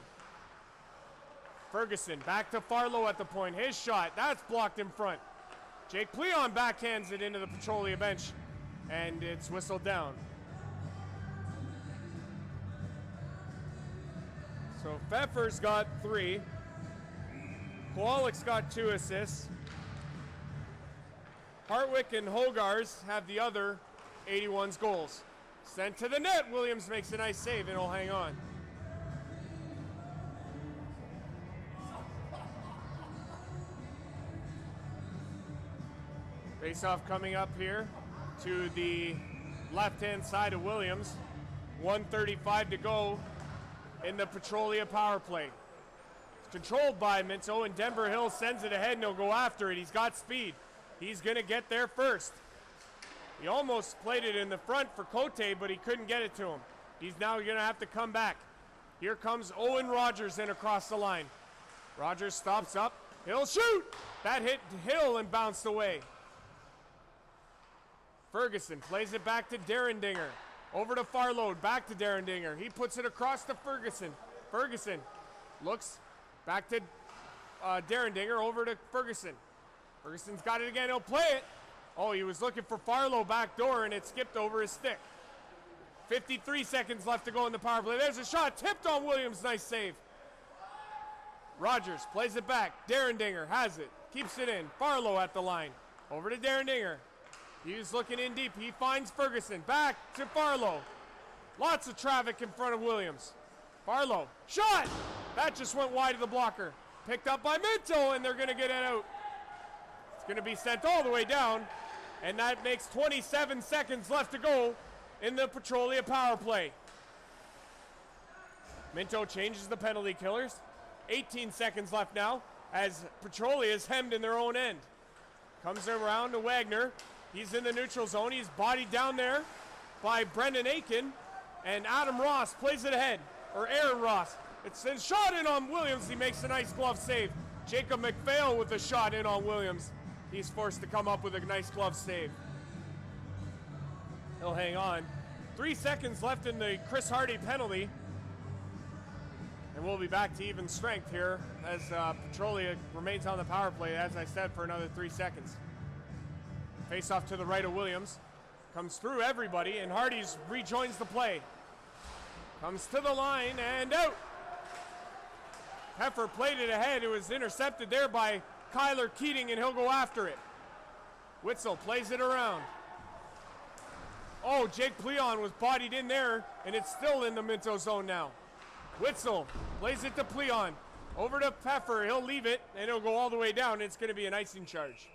Ferguson back to Farlow at the point. His shot, that's blocked in front. Jake Pleon backhands it into the Petrolia bench, and it's whistled down. So Pfeffer's got 3. Kowalik's got 2 assists. Hartwick and Hogars have the other 81's goals. Sent to the net. Williams makes a nice save and will hang on. Face-off coming up here to the left-hand side of Williams. 1:35 to go in the Petrolia power play. It's controlled by Minto, and Denver Hill sends it ahead and he'll go after it. He's got speed. He's going to get there first. He almost played it in the front for Cote, but he couldn't get it to him. He's now going to have to come back. Here comes Owen Rogers in across the line. Rogers stops up. He'll shoot! That hit Hill and bounced away. Ferguson plays it back to Derrendinger. Over to Farlow, back to Derrendinger. He puts it across to Ferguson. Ferguson looks back to Derrendinger, over to Ferguson. Ferguson's got it again, he'll play it. Oh, he was looking for Farlow back door and it skipped over his stick. 53 seconds left to go in the power play. There's a shot, tipped on Williams, nice save. Rogers plays it back. Derrendinger has it, keeps it in. Farlow at the line, over to Derrendinger. He's looking in deep, he finds Ferguson, back to Farlow. Lots of traffic in front of Williams. Farlow, shot! That just went wide of the blocker. Picked up by Minto, and they're gonna get it out. It's gonna be sent all the way down, and that makes 27 seconds left to go in the Petrolia power play. Minto changes the penalty killers. 18 seconds left now, as Petrolia is hemmed in their own end. Comes around to Wagner. He's in the neutral zone. He's bodied down there by Brendan Aiken. And Adam Ross plays it ahead. Or Aaron Ross. It's a shot in on Williams. He makes a nice glove save. Jacob McPhail with a shot in on Williams. He's forced to come up with a nice glove save. He'll hang on. 3 seconds left in the Chris Hardy penalty. And we'll be back to even strength here as Petrolia remains on the power play, as I said, for another 3 seconds. Face off to the right of Williams. Comes through everybody, and Hardy's rejoins the play. Comes to the line and out. Heffer played it ahead. It was intercepted there by Kyler Keating, and he'll go after it. Witzel plays it around. Oh, Jake Pleon was bodied in there, and it's still in the Minto zone now. Witzel plays it to Pleon. Over to Pfeffer. He'll leave it, and it'll go all the way down. It's going to be an icing charge.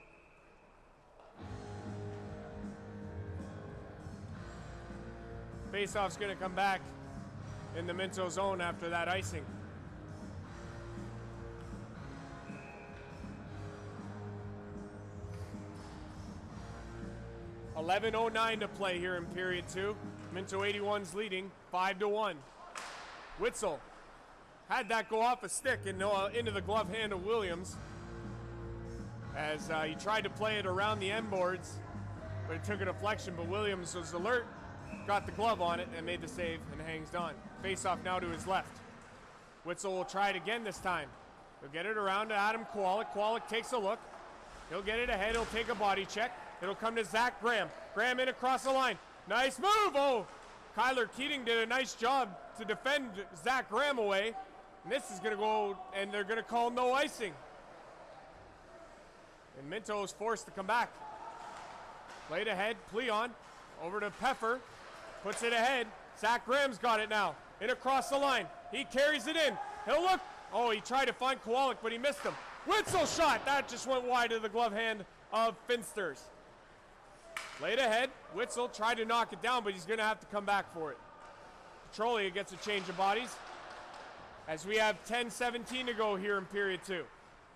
Faceoff's going to come back in the Minto zone after that icing. .11:09 to play here in period 2. Minto 81's leading 5-1. Witzel had that go off a stick and into the glove hand of Williams as he tried to play it around the end boards, but it took a deflection, but Williams was alert, got the glove on it, and made the save and hangs on. Face off now to his left. Witzel will try it again this time. He'll get it around to Adam Kowalik. Kowalik takes a look. He'll get it ahead. He'll take a body check. It'll come to Zach Graham. Graham in across the line. Nice move. Oh, Kyler Keating did a nice job to defend Zach Graham away. And this is going to go, and they're going to call no icing. And Minto is forced to come back. Played ahead. Pleon over to Pfeffer. Puts it ahead. Zach Graham's got it now. In across the line. He carries it in. He'll look. Oh, he tried to find Kowalik, but he missed him. Witzel shot. That just went wide of the glove hand of Finsters. Played ahead. Witzel tried to knock it down, but he's going to have to come back for it. Petrolia gets a change of bodies as we have 10:17 to go here in period 2.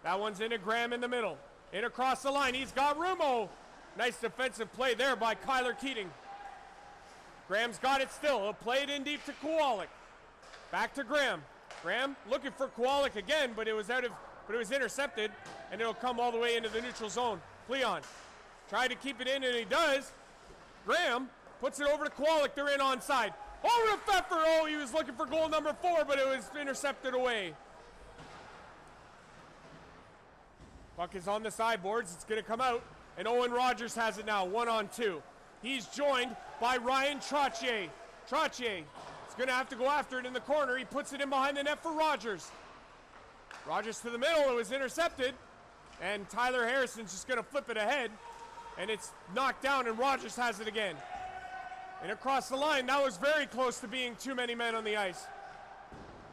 That one's into Graham in the middle. In across the line. He's got room. Oh, nice defensive play there by Kyler Keating. Graham's got it still. He'll play it in deep to Kowalik. Back to Graham. Graham looking for Kowalik again, but it was intercepted, and it'll come all the way into the neutral zone. Pleon tried to keep it in, and he does. Graham puts it over to Kowalik. They're in onside. Over to Pfeffer. Oh, he was looking for goal number 4, but it was intercepted away. Puck is on the sideboards. It's going to come out, and Owen Rogers has it now, 1-on-2. He's joined by Ryan Trottier. Trottier is going to have to go after it in the corner. He puts it in behind the net for Rogers. Rogers to the middle. It was intercepted, and Tyler Harrison's just going to flip it ahead. And it's knocked down, and Rogers has it again. And across the line, that was very close to being too many men on the ice.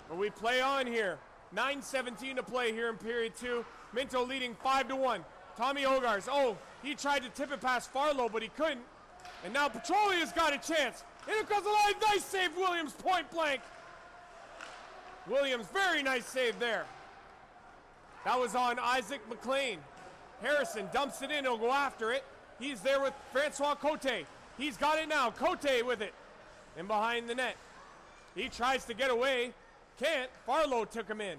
But we play on here. 9:17 to play here in period 2. Minto leading 5-1. Tommy Ogars, he tried to tip it past Farlow, but he couldn't. And now Petrolia's got a chance. In across the line, nice save, Williams, point blank. Williams, very nice save there. That was on Isaac McLean. Harrison dumps it in, he'll go after it. He's there with Francois Cote. He's got it now, Cote with it. And behind the net. He tries to get away, can't. Farlow took him in.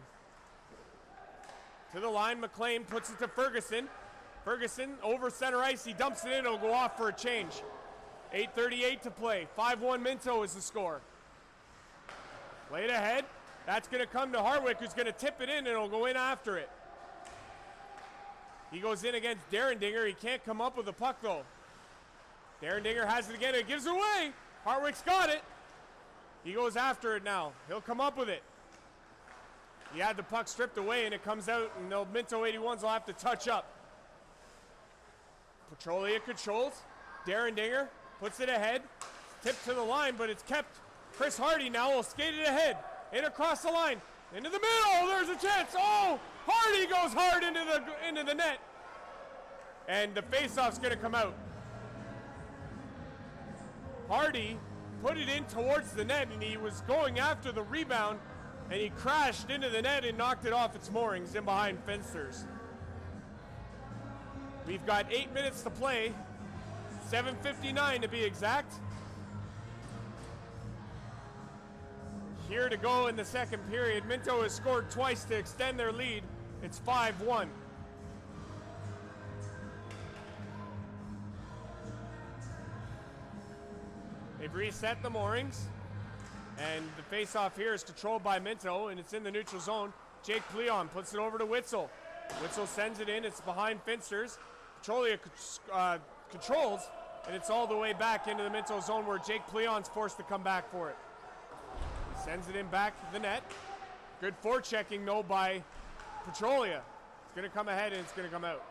To the line, McLean puts it to Ferguson. Ferguson over center ice, he dumps it in, it'll go off for a change. 8:38 to play, 5-1 Minto is the score. Played ahead, that's gonna come to Harwick, who's gonna tip it in and it'll go in after it. He goes in against Derendinger, he can't come up with the puck though. Derendinger has it again, it gives it away. Harwick's got it. He goes after it now, he'll come up with it. He had the puck stripped away and it comes out, and the Minto 81s will have to touch up. Petrolia controls. Derendinger puts it ahead. Tipped to the line, but it's kept. Chris Hardy now will skate it ahead. In across the line. Into the middle. There's a chance. Hardy goes hard into the net. And the faceoff's going to come out. Hardy put it in towards the net, and he was going after the rebound, and he crashed into the net and knocked it off its moorings in behind fencers. We've got 8 minutes to play, 7:59 to be exact. Here to go in the second period. Minto has scored twice to extend their lead. It's 5-1. They've reset the moorings. And the face-off here is controlled by Minto, and it's in the neutral zone. Jake Pleon puts it over to Witzel. Witzel sends it in. It's behind Finsters. Petrolia controls, and it's all the way back into the Minto zone where Jake Pleon's forced to come back for it. Sends it in back to the net. Good forechecking, though, by Petrolia. It's going to come ahead, and it's going to come out.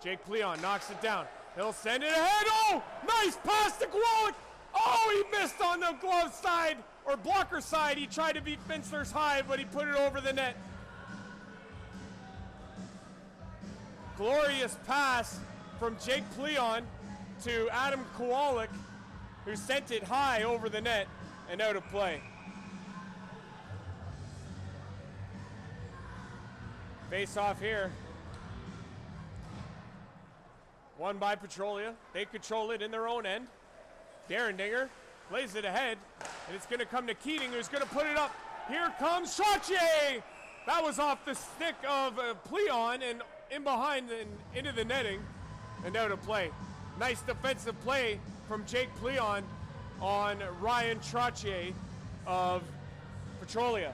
Jake Pleon knocks it down. He'll send it ahead. Nice pass to Kowalik. He missed on the glove side, or blocker side. He tried to beat Finster's high, but he put it over the net. Glorious pass from Jake Pleon to Adam Kowalik, who sent it high over the net and out of play. Face off here. Won by Petrolia. They control it in their own end. Derendinger plays it ahead, and it's going to come to Keating, who's going to put it up. Here comes Trottier. That was off the stick of Pleon and in behind and into the netting and out of play. Nice defensive play from Jake Pleon on Ryan Trottier of Petrolia.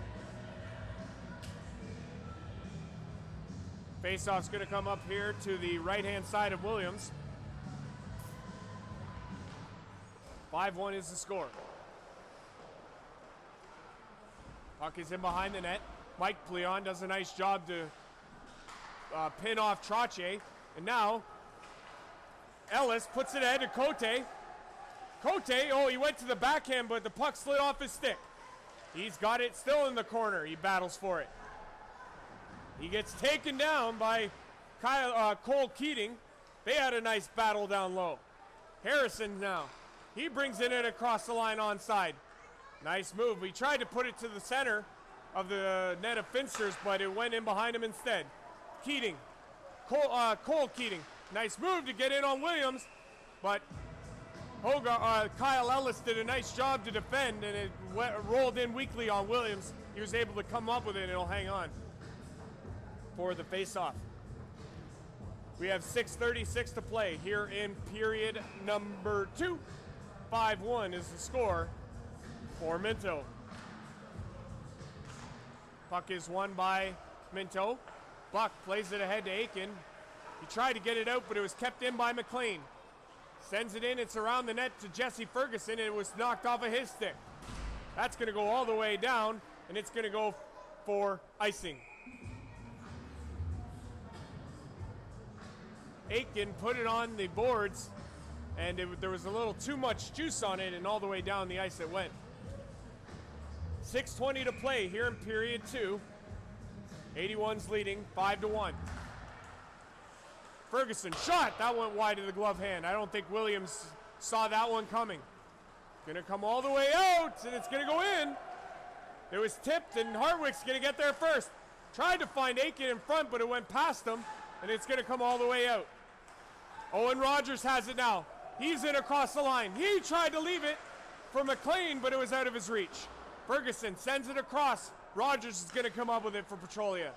Faceoff's going to come up here to the right-hand side of Williams. 5-1 is the score. Puck is in behind the net. Mike Pleon does a nice job to pin off Trottier. And now, Ellis puts it ahead to Cote. Cote, he went to the backhand, but the puck slid off his stick. He's got it still in the corner. He battles for it. He gets taken down by Cole Keating. They had a nice battle down low. Harrison now. He brings it in across the line onside. Nice move. We tried to put it to the center of the net of Finsters, but it went in behind him instead. Keating. Cole Keating. Nice move to get in on Williams, but Kyle Ellis did a nice job to defend, and it rolled in weakly on Williams. He was able to come up with it, and it'll hang on for the face-off. We have 6:36 to play here in period number 2. 5-1 is the score for Minto. Puck is won by Minto. Buck plays it ahead to Aiken. He tried to get it out, but it was kept in by McLean. Sends it in, it's around the net to Jesse Ferguson, and it was knocked off of his stick. That's going to go all the way down, and it's going to go for icing. Aiken put it on the boards, and there was a little too much juice on it, and all the way down the ice it went. 6:20 to play here in period 2. 81's leading 5-1. Ferguson shot. That went wide of the glove hand. I don't think Williams saw that one coming. Gonna come all the way out, and it's gonna go in. It was tipped, and Hartwick's gonna get there first. Tried to find Aiken in front, but it went past him, and it's gonna come all the way out. Owen Rogers has it now. He's in across the line. He tried to leave it for McLean, but it was out of his reach. Ferguson sends it across. Rogers is gonna come up with it for Petrolia.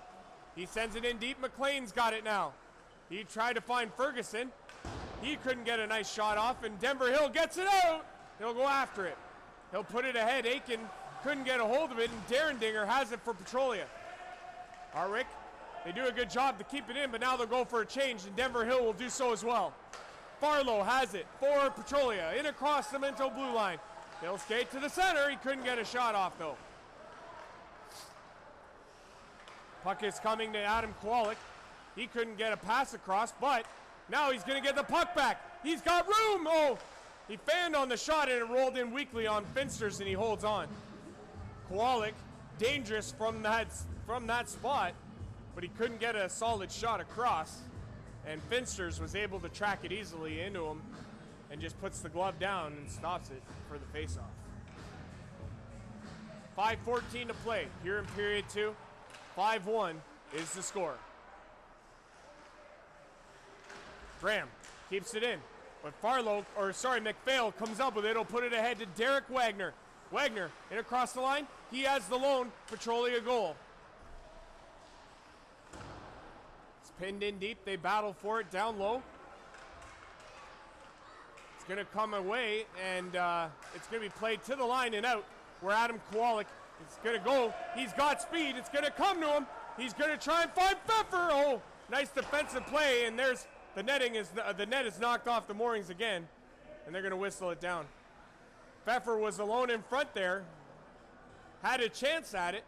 He sends it in deep. McLean's got it now. He tried to find Ferguson. He couldn't get a nice shot off, and Denver Hill gets it out. He'll go after it. He'll put it ahead. Aiken couldn't get a hold of it, and Derendinger has it for Petrolia. Harwick, they do a good job to keep it in, but now they'll go for a change, and Denver Hill will do so as well. Farlow has it for Petrolia, in across the Minto blue line. He'll skate to the center. He couldn't get a shot off, though. Puck is coming to Adam Kowalik. He couldn't get a pass across, but now he's going to get the puck back. He's got room. Oh, he fanned on the shot, and it rolled in weakly on Finsters, and he holds on. Kowalik, dangerous from that spot, but he couldn't get a solid shot across, and Finsters was able to track it easily into him and just puts the glove down and stops it for the faceoff. 5:14 to play here in period 2. 5-1 is the score. Graham keeps it in, but McPhail comes up with it. He'll put it ahead to Derek Wagner. Wagner in across the line. He has the lone Petrolia goal. It's pinned in deep. They battle for it down low. It's going to come away, and it's going to be played to the line and out, where Adam Kowalik is going to go. He's got speed. It's going to come to him. He's going to try and find Pfeffer. Oh, nice defensive play, and there's the netting. The net is knocked off the moorings again, and they're going to whistle it down. Pfeffer was alone in front there. Had a chance at it,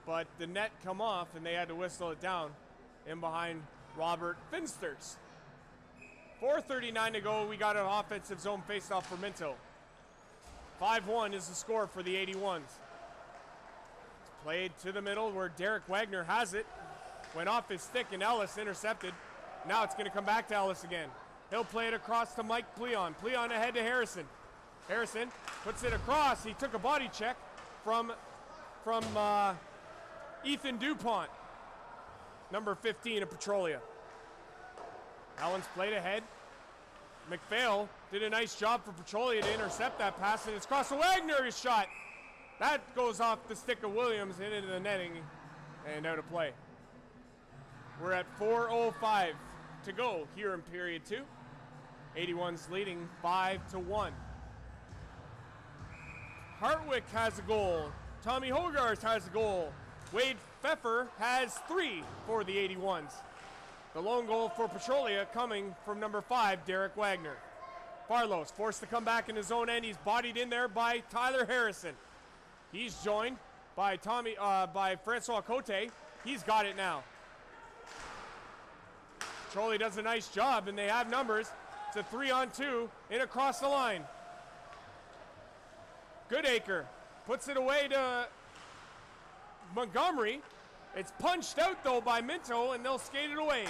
but the net come off, and they had to whistle it down in behind Robert Finsters. 4:39 to go. We got an offensive zone faceoff for Minto. 5-1 is the score for the 81s. It's played to the middle where Derek Wagner has it. Went off his stick, and Ellis intercepted. Now it's going to come back to Ellis again. He'll play it across to Mike Pleon. Pleon ahead to Harrison. Harrison puts it across. He took a body check from Ethan DuPont, number 15 of Petrolia. Allen's played ahead. McPhail did a nice job for Petrolia to intercept that pass, and it's across to Wagner. His shot. That goes off the stick of Williams and into the netting and out of play. We're at 4:05 to go here in period 2. 81's leading 5-1. Hartwick has a goal. Tommy Hogarth has a goal. Wade Pfeffer has 3 for the 81s. The lone goal for Petrolia coming from number 5, Derek Wagner. Farlow's forced to come back in his own end. He's bodied in there by Tyler Harrison. He's joined by Francois Cote. He's got it now. Petrolia does a nice job, and they have numbers. It's a 3-on-2 in across the line. Goodacre puts it away to Montgomery. It's punched out, though, by Minto, and they'll skate it away.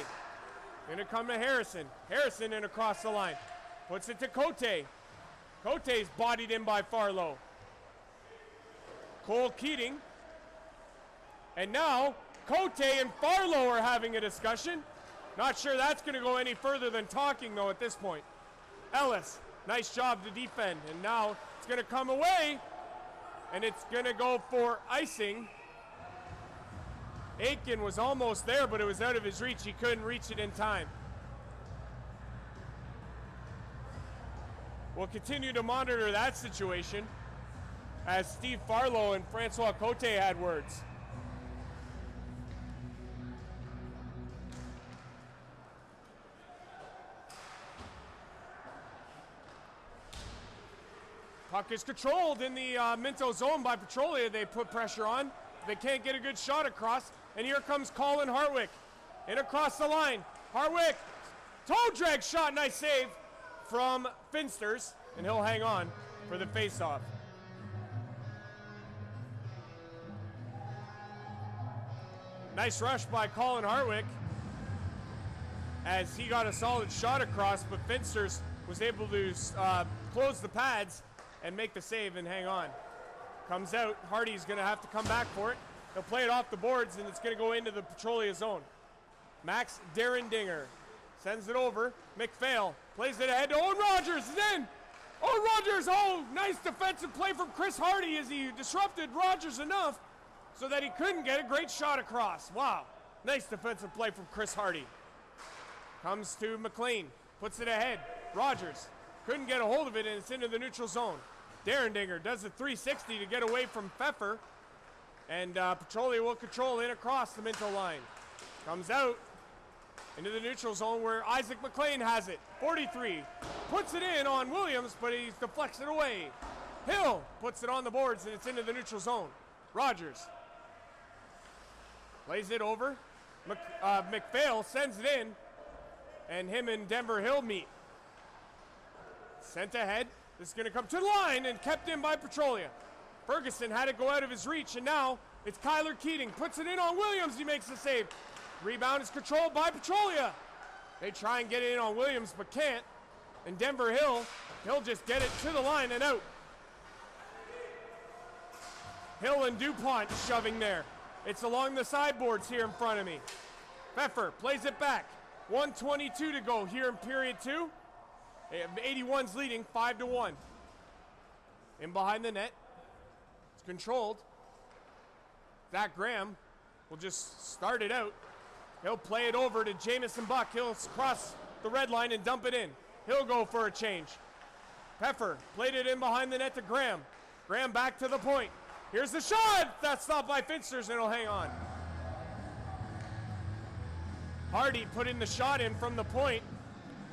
Gonna come to Harrison. Harrison in across the line. Puts it to Cote. Cote's bodied in by Farlow. Cole Keating. And now, Cote and Farlow are having a discussion. Not sure that's going to go any further than talking, though, at this point. Ellis, nice job to defend. And now it's going to come away, and it's going to go for icing. Aiken was almost there, but it was out of his reach. He couldn't reach it in time. We'll continue to monitor that situation as Steve Farlow and Francois Cote had words. Puck is controlled in the Minto zone by Petrolia. They put pressure on. They can't get a good shot across. And here comes Colin Hartwick in across the line. Hartwick Toe drag shot, nice save from Finsters, and he'll hang on for the faceoff. Nice rush by Colin Hartwick as he got a solid shot across, but Finsters was able to close the pads and make the save and hang on. Comes out, Hardy's gonna have to come back for it. He'll play it off the boards and it's gonna go into the Petrolia zone. Max Dinger sends it over. McPhail plays it ahead to Owen Rogers. It's in. Owen Rogers, oh, nice defensive play from Chris Hardy as he disrupted Rogers enough so that he couldn't get a great shot across. Wow, nice defensive play from Chris Hardy. Comes to McLean, puts it ahead. Rogers couldn't get a hold of it and it's into the neutral zone. Dinger does a 360 to get away from Pfeffer. And Petrolia will control in across the Minto line. Comes out into the neutral zone where Isaac McLean has it. 43, puts it in on Williams, but he deflects it away. Hill puts it on the boards and it's into the neutral zone. Rogers plays it over. McPhail sends it in, and him and Denver Hill meet. Sent ahead. This is going to come to the line and kept in by Petrolia. Ferguson had it go out of his reach, and now it's Kyler Keating. Puts it in on Williams. He makes the save. Rebound is controlled by Petrolia. They try and get it in on Williams, but can't. And Denver Hill, he'll just get it to the line and out. Hill and DuPont shoving there. It's along the sideboards here in front of me. Pfeffer plays it back. 1:22 to go here in period 2. 81's leading 5-1. In behind the net. It's controlled. Zach Graham will just start it out. He'll play it over to Jamison Buck. He'll cross the red line and dump it in. He'll go for a change. Pfeffer played it in behind the net to Graham. Graham back to the point. Here's the shot. That's stopped by Finsters and it'll hang on. Hardy put in the shot in from the point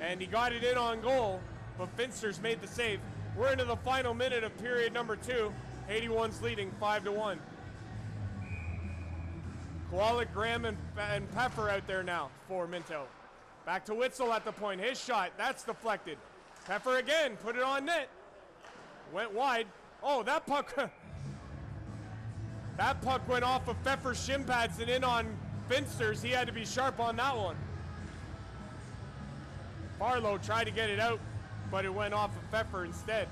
and he got it in on goal, but Finsters made the save. We're into the final minute of period number 2. 81's leading 5-1. Kowalik, Graham, and Pfeffer out there now for Minto. Back to Witzel at the point. His shot, that's deflected. Pfeffer again, put it on net. Went wide. Oh, that puck went off of Pfeffer's shin pads and in on Finsters. He had to be sharp on that one. Barlow tried to get it out, but it went off of Pfeffer instead.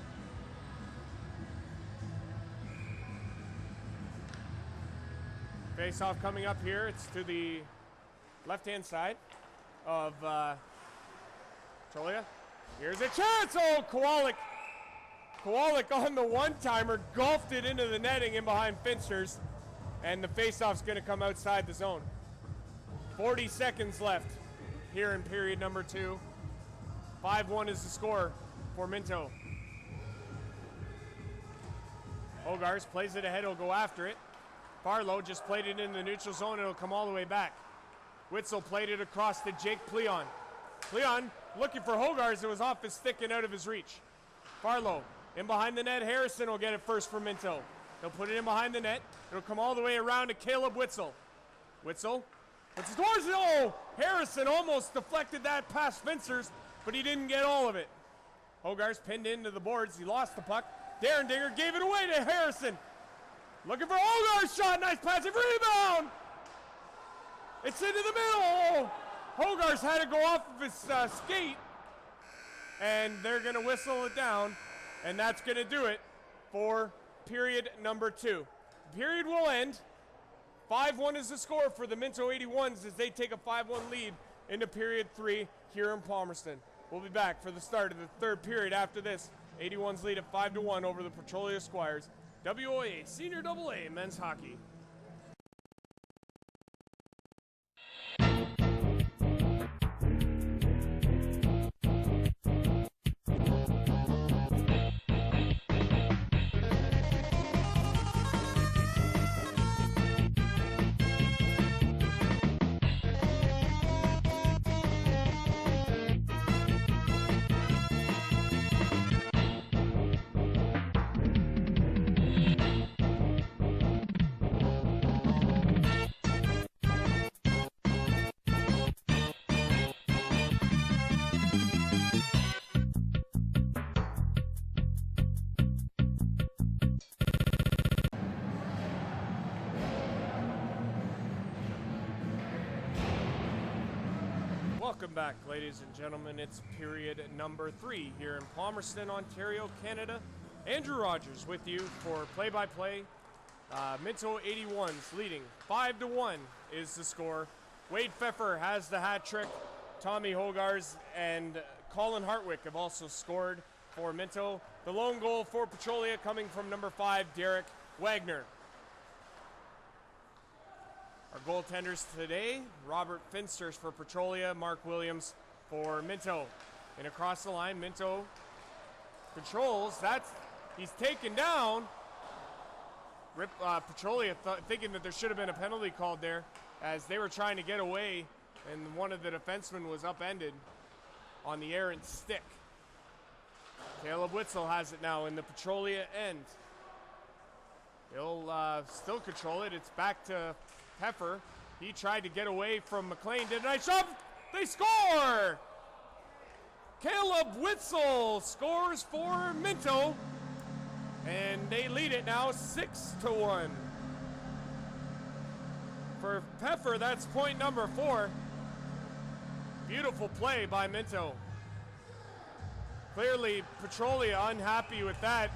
Face-off coming up here. It's to the left-hand side of Petrolia. Here's a chance. Oh, Kowalik. Kowalik on the one-timer golfed it into the netting in behind Finsters, and the face-off's going to come outside the zone. 40 seconds left here in period number 2. 5-1 is the score for Minto. Hogarth plays it ahead. He'll go after it. Barlow just played it in the neutral zone and it'll come all the way back. Witzel played it across to Jake Pleon. Pleon looking for Hogarth. It was off his stick and out of his reach. Barlow in behind the net. Harrison will get it first for Minto. He'll put it in behind the net. It'll come all the way around to Caleb Witzel. Witzel puts it towards it. Oh, Harrison almost deflected that past Finsters, but he didn't get all of it. Hogarth pinned into the boards. He lost the puck. Dinger gave it away to Harrison. Looking for Hogarth's shot. Nice passive rebound. It's into the middle. Oh, Hogarth had to go off of his skate. And they're going to whistle it down. And that's going to do it for period number 2. The period will end. 5-1 is the score for the Minto 81s as they take a 5-1 lead into period 3 here in Palmerston. We'll be back for the start of the third period after this. 81s lead at 5-1 over the Petrolia Squires. WOAA Senior AA Men's Hockey. Welcome back, ladies and gentlemen. It's period number 3 here in Palmerston, Ontario, Canada. Andrew Rogers with you for play-by-play. Minto 81's leading 5-1 is the score. Wade Pfeffer has the hat trick. Tommy Hogars and Colin Hartwick have also scored for Minto. The lone goal for Petrolia coming from number 5, Derek Wagner. Our goaltenders today, Robert Finsters for Petrolia, Mark Williams for Minto. And across the line, Minto controls. He's taken down. Petrolia thinking that there should have been a penalty called there as they were trying to get away, and one of the defensemen was upended on the errant stick. Caleb Witzel has it now in the Petrolia end. He'll still control it. It's back to Pfeffer. He tried to get away from McLean. Did a nice shot. They score! Caleb Witzel scores for Minto. And they lead it now 6-1. For Pfeffer, that's point number 4. Beautiful play by Minto. Clearly, Petrolia unhappy with that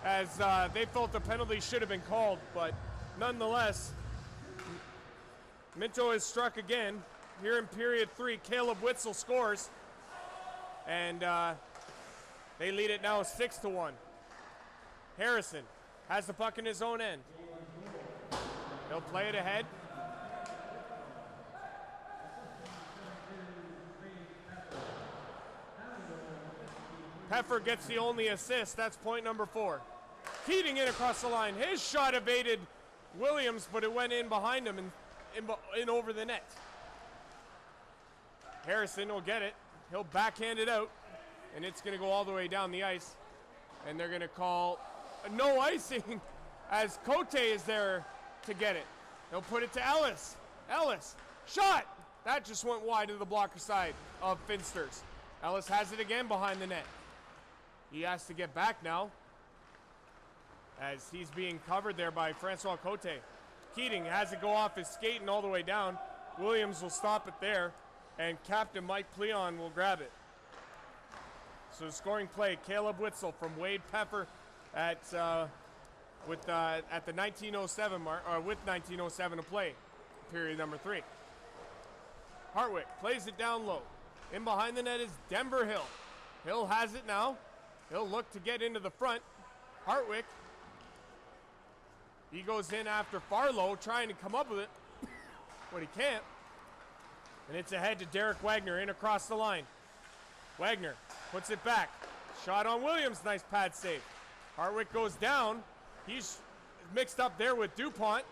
as they felt the penalty should have been called, but nonetheless, Minto has struck again. Here in period 3, Caleb Witzel scores. And they lead it now 6-1. Harrison has the puck in his own end. He'll play it ahead. Pfeffer gets the only assist. That's point number 4. Keating in across the line. His shot evaded Williams, but it went in behind him and in over the net. Harrison will get it. He'll backhand it out, and it's going to go all the way down the ice. And they're going to call no icing as Cote is there to get it. He'll put it to Ellis. Ellis, shot! That just went wide to the blocker side of Finsters. Ellis has it again behind the net. He has to get back now as he's being covered there by Francois Cote. Keating has it go off his skate and all the way down. Williams will stop it there, and Captain Mike Pleon will grab it. So scoring play, Caleb Witzel from Wade Pfeffer at the 19:07 mark, or with 19:07 to play, period number 3. Hartwick plays it down low. In behind the net is Denver Hill. Hill has it now. He'll look to get into the front. Hartwick, he goes in after Farlow, trying to come up with it, but he can't. And it's ahead to Derek Wagner in across the line. Wagner puts it back. Shot on Williams, nice pad save. Hartwick goes down. He's mixed up there with DuPont.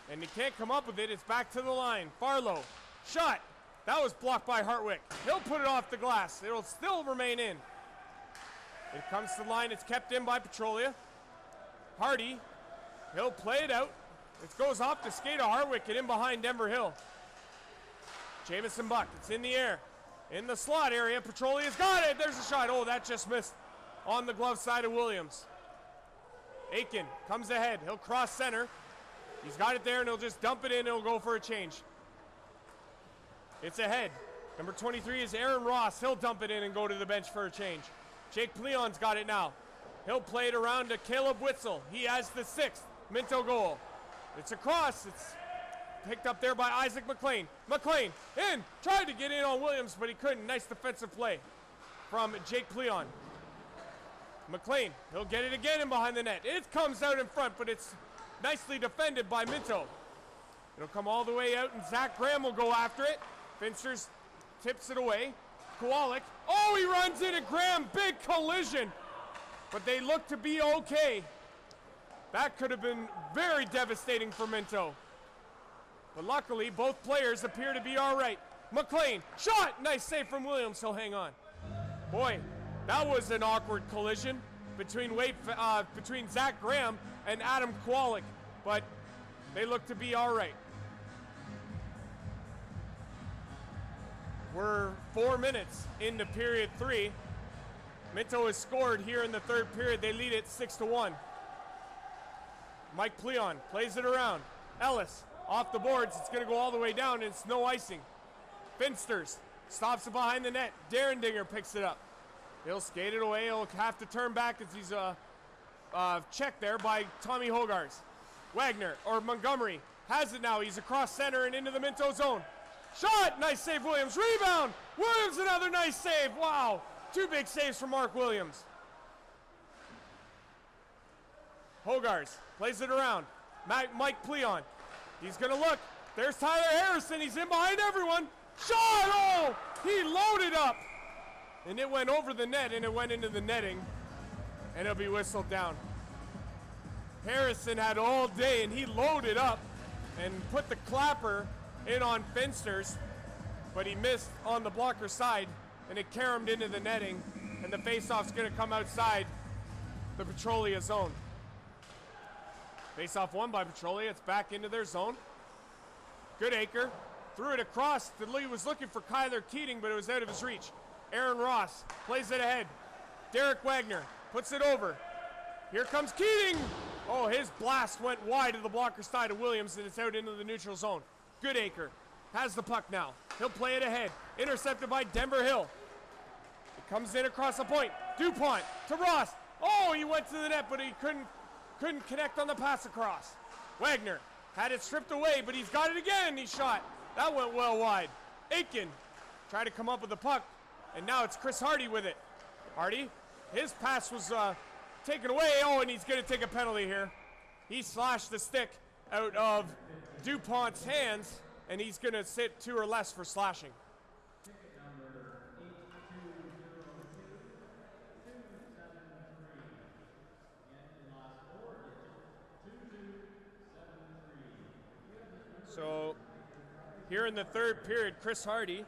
And he can't come up with it. It's back to the line. Farlow, shot. That was blocked by Hartwick. He'll put it off the glass. It'll still remain in. It comes to the line. It's kept in by Petrolia. Hardy, he'll play it out. It goes off the skate of Hartwick and in behind Denver Hill. Jamison Buck, it's in the air. In the slot area, Petrolia's got it. There's a shot. Oh, that just missed on the glove side of Williams. Aiken comes ahead. He'll cross center. He's got it there, and he'll just dump it in, and he'll go for a change. It's ahead. Number 23 is Aaron Ross. He'll dump it in and go to the bench for a change. Jake Pleon's got it now. He'll play it around to Caleb Witzel. He has the 6th Minto goal. It's across. It's picked up there by Isaac McLean. McLean in. Tried to get in on Williams, but he couldn't. Nice defensive play from Jake Pleon. McLean, he'll get it again in behind the net. It comes out in front, but it's nicely defended by Minto. It'll come all the way out, and Zach Graham will go after it. Finsters tips it away. Kowalik. Oh, he runs into Graham. Big collision. But they look to be okay. That could have been very devastating for Minto. But luckily, both players appear to be all right. McLean, shot! Nice save from Williams. He'll hang on. Boy, that was an awkward collision between Zach Graham and Adam Kowalik. But they look to be all right. We're 4 minutes into period 3. Minto has scored here in the 3rd period. They lead it 6-1. Mike Pleon plays it around. Ellis off the boards. It's going to go all the way down, and it's no icing. Finsters stops it behind the net. Derendinger picks it up. He'll skate it away. He'll have to turn back as he's checked there by Tommy Hogarth. Wagner, or Montgomery, has it now. He's across center and into the Minto zone. Shot! Nice save, Williams. Rebound! Williams, another nice save. Wow. 2 big saves from Mark Williams. Hogarth plays it around. Mike Pleon. He's going to look. There's Tyler Harrison. He's in behind everyone. Shot! Oh! He loaded up. And it went over the net, and it went into the netting. And it'll be whistled down. Harrison had all day, and he loaded up and put the clapper in on Finsters, but he missed on the blocker side, and it caromed into the netting, and the faceoff's going to come outside the Petrolia zone. Faceoff won by Petrolia. It's back into their zone. Goodacre threw it across. The lead was looking for Kyler Keating, but it was out of his reach. Aaron Ross plays it ahead. Derek Wagner puts it over. Here comes Keating. Oh, his blast went wide to the blocker side of Williams, and it's out into the neutral zone. Goodacre has the puck now. He'll play it ahead. Intercepted by Denver Hill. It comes in across the point. DuPont to Ross. Oh, he went to the net, but he couldn't connect on the pass across. Wagner had it stripped away, but he's got it again. He shot. That went well wide. Aitken tried to come up with the puck, and now it's Chris Hardy with it. Hardy, his pass was taken away. Oh, and he's going to take a penalty here. He slashed the stick out of DuPont's hands, and he's going to sit 2 or less for slashing. So here in the third period, Chris Hardy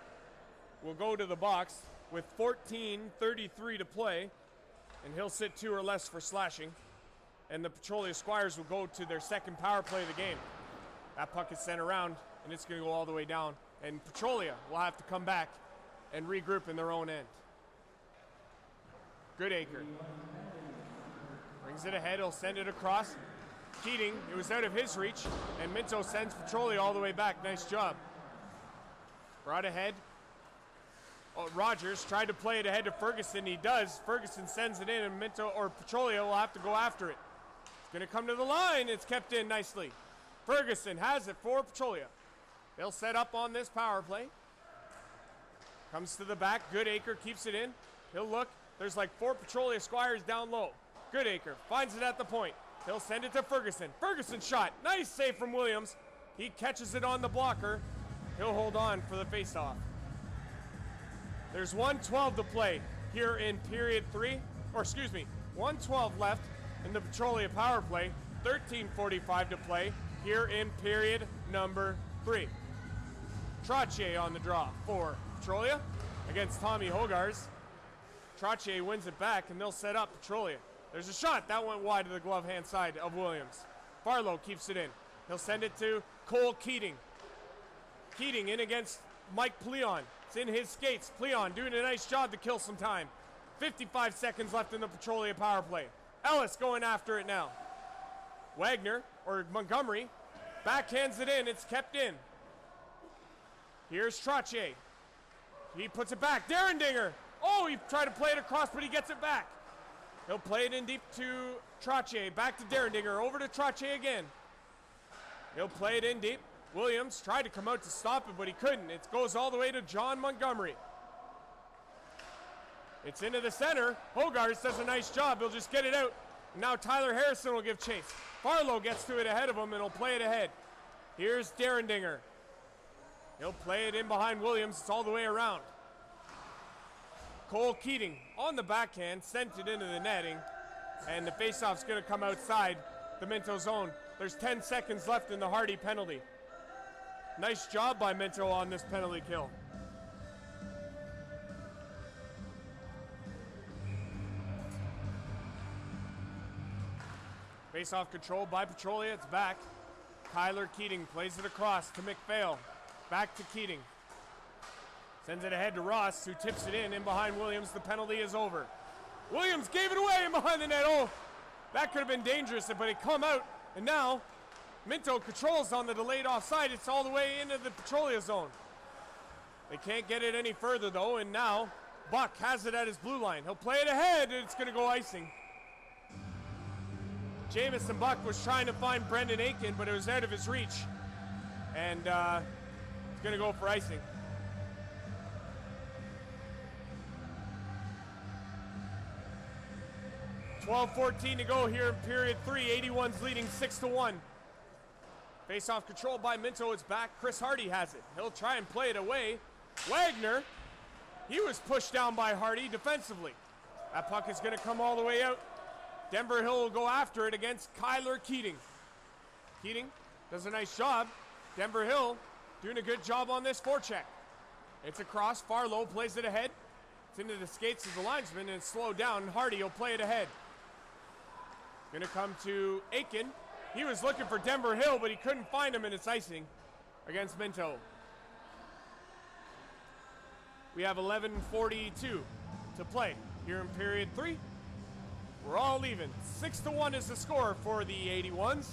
will go to the box with 14:33 to play, and he'll sit 2 or less for slashing. And the Petrolia Squires will go to their second power play of the game. That puck is sent around, and it's going to go all the way down. And Petrolia will have to come back and regroup in their own end. Goodacre brings it ahead. He'll send it across. Keating, it was out of his reach, and Minto sends Petrolia all the way back. Nice job. Brought ahead. Oh, Rogers tried to play it ahead to Ferguson. He does. Ferguson sends it in, and Minto or Petrolia will have to go after it. It's going to come to the line. It's kept in nicely. Ferguson has it for Petrolia. They'll set up on this power play. Comes to the back. Goodacre keeps it in. He'll look. There's like 4 Petrolia Squires down low. Goodacre finds it at the point. He'll send it to Ferguson. Ferguson shot. Nice save from Williams. He catches it on the blocker. He'll hold on for the faceoff. There's 1:12 to play here in period 3. Or excuse me, 1:12 left in the Petrolia power play. 13:45 to play here in period number 3. Trottier on the draw for Petrolia against Tommy Hogarth. Trottier wins it back, and they'll set up Petrolia. There's a shot. That went wide to the glove hand side of Williams. Barlow keeps it in. He'll send it to Cole Keating. Keating in against Mike Pleon. It's in his skates. Pleon doing a nice job to kill some time. 55 seconds left in the Petrolia power play. Ellis going after it now. Wagner, or Montgomery, backhands it in. It's kept in. Here's Trottier. He puts it back. Derendinger. Oh, he tried to play it across, but he gets it back. He'll play it in deep to Trottier. Back to Derendinger. Over to Trottier again. He'll play it in deep. Williams tried to come out to stop it, but he couldn't. It goes all the way to John Montgomery. It's into the center. Hogarth does a nice job. He'll just get it out. Now Tyler Harrison will give chase. Barlow gets to it ahead of him, and he'll play it ahead. Here's Derendinger. He'll play it in behind Williams. It's all the way around. Cole Keating on the backhand, sent it into the netting, and the faceoff's going to come outside the Minto zone. There's 10 seconds left in the Hardy penalty. Nice job by Minto on this penalty kill. Faceoff controlled by Petrolia. It's back. Tyler Keating plays it across to McPhail. Back to Keating. Sends it ahead to Ross, who tips it in behind Williams. The penalty is over. Williams gave it away in behind the net. Oh, that could have been dangerous, but it come out. And now, Minto controls on the delayed offside. It's all the way into the Petrolia zone. They can't get it any further, though, and now Buck has it at his blue line. He'll play it ahead, and it's going to go icing. Jamison Buck was trying to find Brendan Aiken, but it was out of his reach. And it's going to go for icing. .12:14 to go here in period 3. 81's leading 6-1. Face-off control by Minto. It's back. Chris Hardy has it. He'll try and play it away. Wagner, he was pushed down by Hardy defensively. That puck is going to come all the way out. Denver Hill will go after it against Kyler Keating. Keating does a nice job. Denver Hill doing a good job on this forecheck. It's across. Farlow plays it ahead. It's into the skates of the linesman and it's slowed down. Hardy will play it ahead. Going to come to Aiken. He was looking for Denver Hill, but he couldn't find him, and it's icing against Minto. We have 11:42 to play here in period 3. We're all even. 6-1 is the score for the 81s.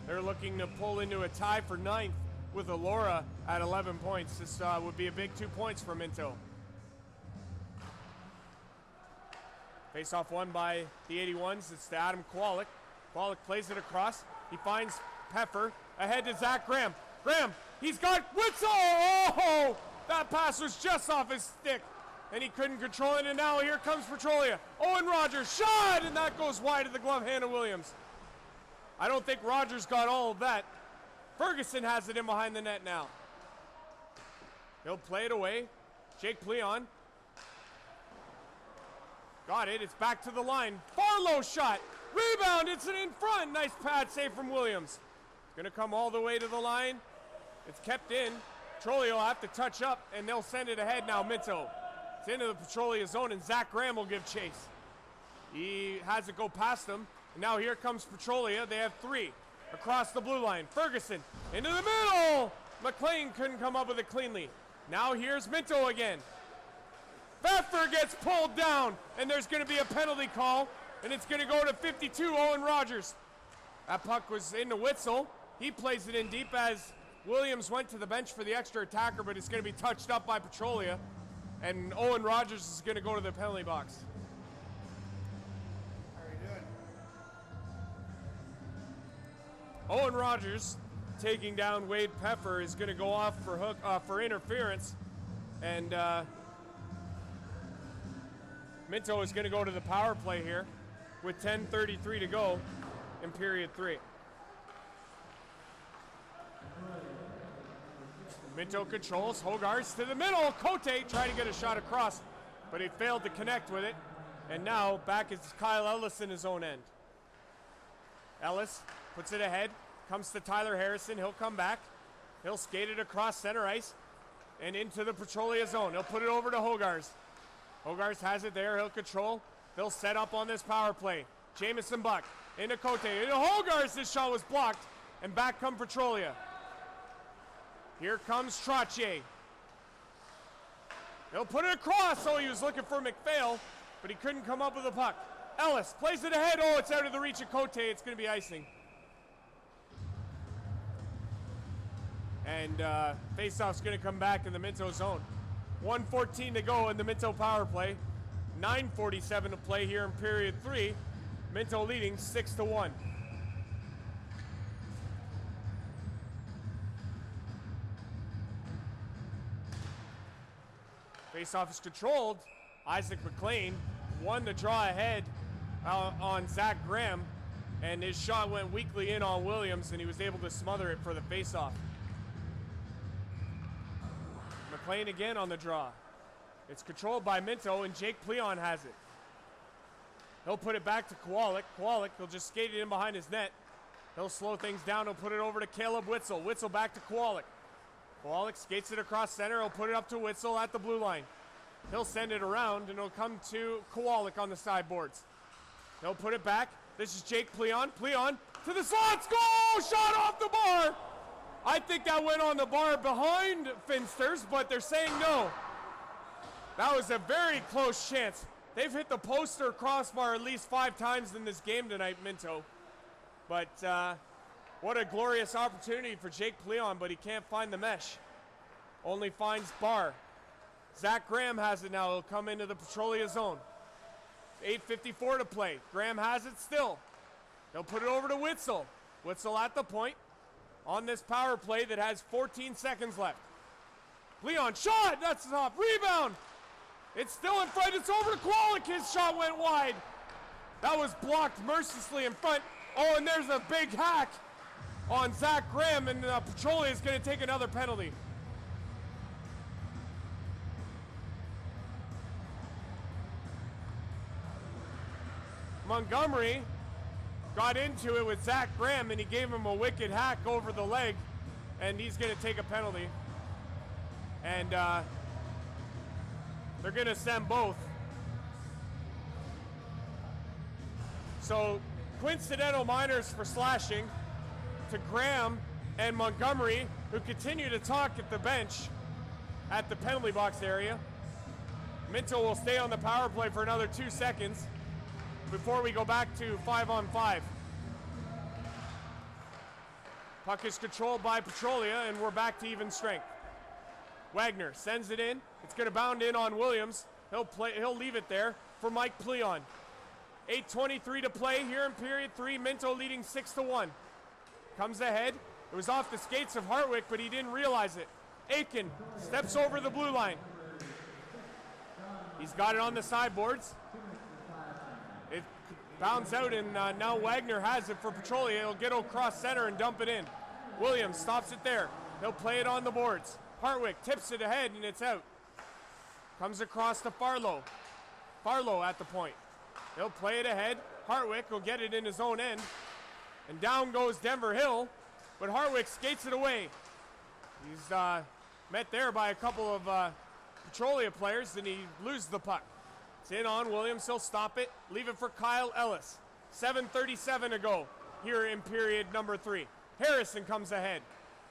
They're looking to pull into a tie for 9th with Elora at 11 points. This would be a big 2 points for Minto. Face-off won by the 81s. It's to Adam Kowalik. Kowalik plays it across. He finds Peffer ahead to Zach Graham. Graham, he's got Witzel! Oh! That pass was just off his stick, and he couldn't control it, and now here comes Petrolia. Owen Rogers, shot! And that goes wide of the glove hand of Williams. I don't think Rogers got all of that. Ferguson has it in behind the net now. He'll play it away. Jake Pleon. Got it. It's back to the line. Farlow shot. Rebound. It's an in front. Nice pad save from Williams. It's going to come all the way to the line. It's kept in. Petrolia will have to touch up, and they'll send it ahead now. Minto. It's into the Petrolia zone, and Zach Graham will give chase. He has it go past them. And now here comes Petrolia. They have 3 across the blue line. Ferguson into the middle. McLean couldn't come up with it cleanly. Now here's Minto again. Pfeffer gets pulled down, and there's going to be a penalty call, and it's going to go to 52, Owen Rogers. That puck was into Witzel. He plays it in deep as Williams went to the bench for the extra attacker, but it's going to be touched up by Petrolia, and Owen Rogers is going to go to the penalty box. How are you doing? Owen Rogers taking down Wade Pfeffer is going to go off for interference, and Minto is going to go to the power play here with 10:33 to go in period 3. Minto controls. Hogarth to the middle. Cote trying to get a shot across, but he failed to connect with it. And now back is Kyle Ellis in his own end. Ellis puts it ahead. Comes to Tyler Harrison. He'll come back. He'll skate it across center ice and into the Petrolia zone. He'll put it over to Hogarth. Hogarth has it there. He'll control. They'll set up on this power play. Jamison Buck into Cote. Into Hogarth. This shot was blocked. And back come Petrolia. Here comes Trottier. He'll put it across. Oh, he was looking for McPhail, but he couldn't come up with the puck. Ellis plays it ahead. Oh, it's out of the reach of Cote. It's going to be icing. And faceoff's going to come back in the Minto zone. 1:14 to go in the Minto power play. 9:47 to play here in period 3. Minto leading 6-1. Faceoff is controlled. Isaac McLean won the draw ahead on Zach Graham, and his shot went weakly in on Williams, and he was able to smother it for the faceoff. McLean again on the draw. It's controlled by Minto, and Jake Pleon has it. He'll put it back to Kowalik. Kowalik, he'll just skate it in behind his net. He'll slow things down. He'll put it over to Caleb Witzel. Witzel back to Kowalik. Kowalik skates it across center. He'll put it up to Witzel at the blue line. He'll send it around, and it'll come to Kowalik on the sideboards. He'll put it back. This is Jake Pleon. Pleon to the slots. Goal! Shot off the bar! I think that went on the bar behind Finsters, but they're saying no. That was a very close chance. They've hit the post or crossbar at least 5 times in this game tonight, Minto. But what a glorious opportunity for Jake Pleon, but he can't find the mesh. Only finds Barr. Zach Graham has it now. He'll come into the Petrolia zone. 8:54 to play. Graham has it still. He'll put it over to Witzel. Witzel at the point on this power play that has 14 seconds left. Leon shot. That's the top. Rebound. It's still in front. It's over to Kwolek. His shot went wide. That was blocked mercilessly in front. Oh, and there's a big hack on Zach Graham, and Petrolia is going to take another penalty. Montgomery got into it with Zach Graham, and he gave him a wicked hack over the leg, and he's going to take a penalty. And they're going to send both. So coincidental minors for slashing to Graham and Montgomery, who continue to talk at the bench at the penalty box area. Minto will stay on the power play for another 2 seconds before we go back to 5-on-5. Puck is controlled by Petrolia, and we're back to even strength. Wagner sends it in. It's going to bound in on Williams. He'll leave it there for Mike Pleon. 8:23 to play here in period 3. Minto leading 6-1. Comes ahead. It was off the skates of Hartwick, but he didn't realize it. Aiken steps over the blue line. He's got it on the sideboards. It bounds out, and now Wagner has it for Petrolia. He'll get across center and dump it in. Williams stops it there. He'll play it on the boards. Hartwick tips it ahead, and it's out. Comes across to Farlow. Farlow at the point. He'll play it ahead. Hartwick will get it in his own end. And down goes Denver Hill, but Hartwick skates it away. He's met there by a couple of Petrolia players, and he loses the puck. It's in on Williams. He'll stop it. Leave it for Kyle Ellis. 7:37 to go here in period number 3. Harrison comes ahead.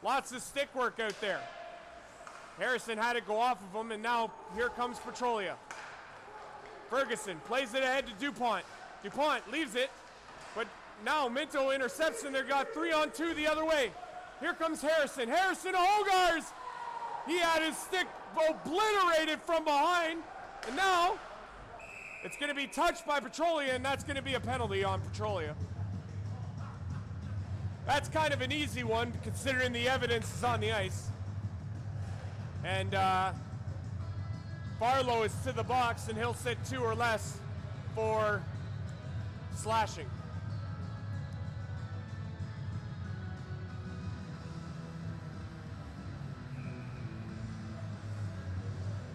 Lots of stick work out there. Harrison had it go off of him, and now here comes Petrolia. Ferguson plays it ahead to DuPont. DuPont leaves it, but now Minto intercepts, and they've got 3-on-2 the other way. Here comes Harrison. Harrison to Hogars. He had his stick obliterated from behind, and now it's going to be touched by Petrolia, and that's going to be a penalty on Petrolia. That's kind of an easy one, considering the evidence is on the ice. And Farlow is to the box, and he'll sit 2 or less for slashing.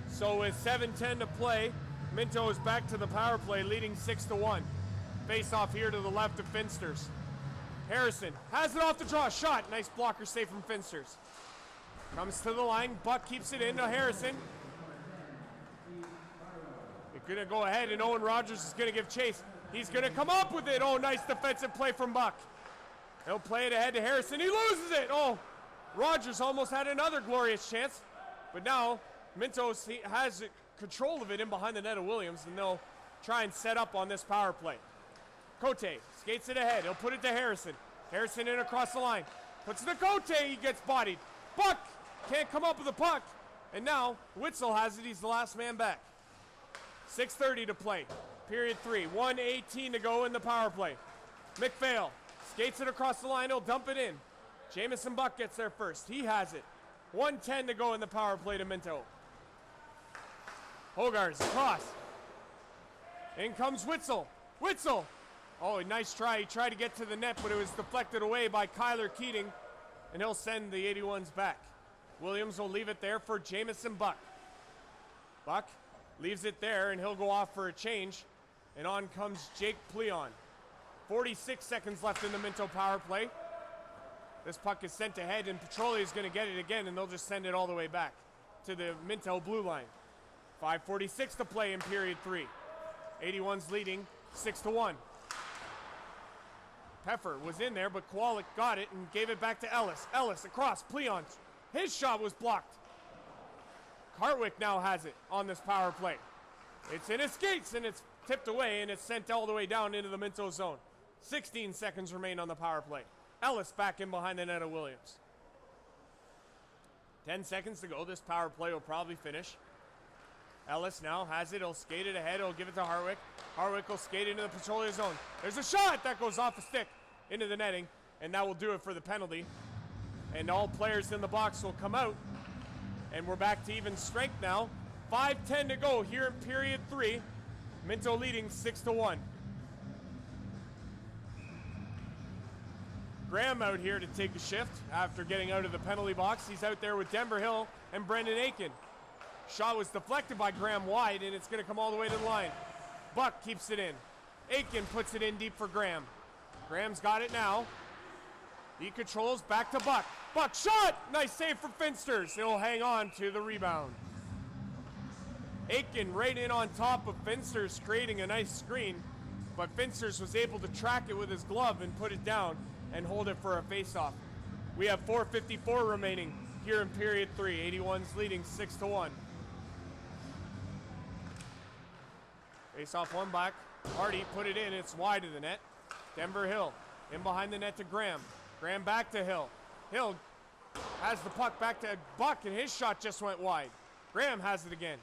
So with 7:10 to play, Minto is back to the power play, leading 6-1. Face off here to the left of Finsters. Harrison has it off the draw. Shot. Nice blocker save from Finsters. Comes to the line. Buck keeps it into Harrison. They're going to go ahead, and Owen Rogers is going to give chase. He's going to come up with it. Oh, nice defensive play from Buck. He'll play it ahead to Harrison. He loses it. Oh, Rogers almost had another glorious chance. But now Minto has control of it in behind the net of Williams, and they'll try and set up on this power play. Cote skates it ahead. He'll put it to Harrison. Harrison in across the line. Puts it to Cote. He gets bodied. Buck can't come up with the puck. And now Witzel has it. He's the last man back. 6:30 to play. Period 3. 1:18 to go in the power play. McPhail skates it across the line. He'll dump it in. Jamison Buck gets there first. He has it. 1:10 to go in the power play to Minto. Hogars across. In comes Witzel. Witzel. Oh, a nice try. He tried to get to the net, but it was deflected away by Kyler Keating, and he'll send the 81s back. Williams will leave it there for Jamison Buck. Buck leaves it there, and he'll go off for a change, and on comes Jake Pleon. 46 seconds left in the Minto power play. This puck is sent ahead, and Petrolia is going to get it again, and they'll just send it all the way back to the Minto blue line. 5:46 to play in period 3. 81's leading 6-1. Peffer was in there, but Kwolek got it and gave it back to Ellis. Ellis across, Pleon. His shot was blocked. Hartwick now has it on this power play. It's in his skates, and it's tipped away, and it's sent all the way down into the Minto zone. 16 seconds remain on the power play. Ellis back in behind the net of Williams. 10 seconds to go. This power play will probably finish. Ellis now has it. He'll skate it ahead. He'll give it to Harwick. Harwick will skate into the Petrolia zone. There's a shot that goes off the stick into the netting, and that will do it for the penalty. And all players in the box will come out, and we're back to even strength now. 5:10 to go here in period 3. Minto leading 6-1. Graham out here to take a shift after getting out of the penalty box. He's out there with Denver Hill and Brendan Aiken. Shot was deflected by Graham wide, and it's going to come all the way to the line. Buck keeps it in. Aiken puts it in deep for Graham. Graham's got it now. He controls back to Buck. Buck shot! Nice save for Finsters. He'll hang on to the rebound. Aiken right in on top of Finsters, creating a nice screen, but Finsters was able to track it with his glove and put it down and hold it for a face-off. We have 4:54 remaining here in period 3. 81's leading 6-1. Face-off one back. Hardy put it in. It's wide of the net. Denver Hill in behind the net to Graham. Graham back to Hill. Hill has the puck back to Buck, and his shot just went wide. Graham has it again.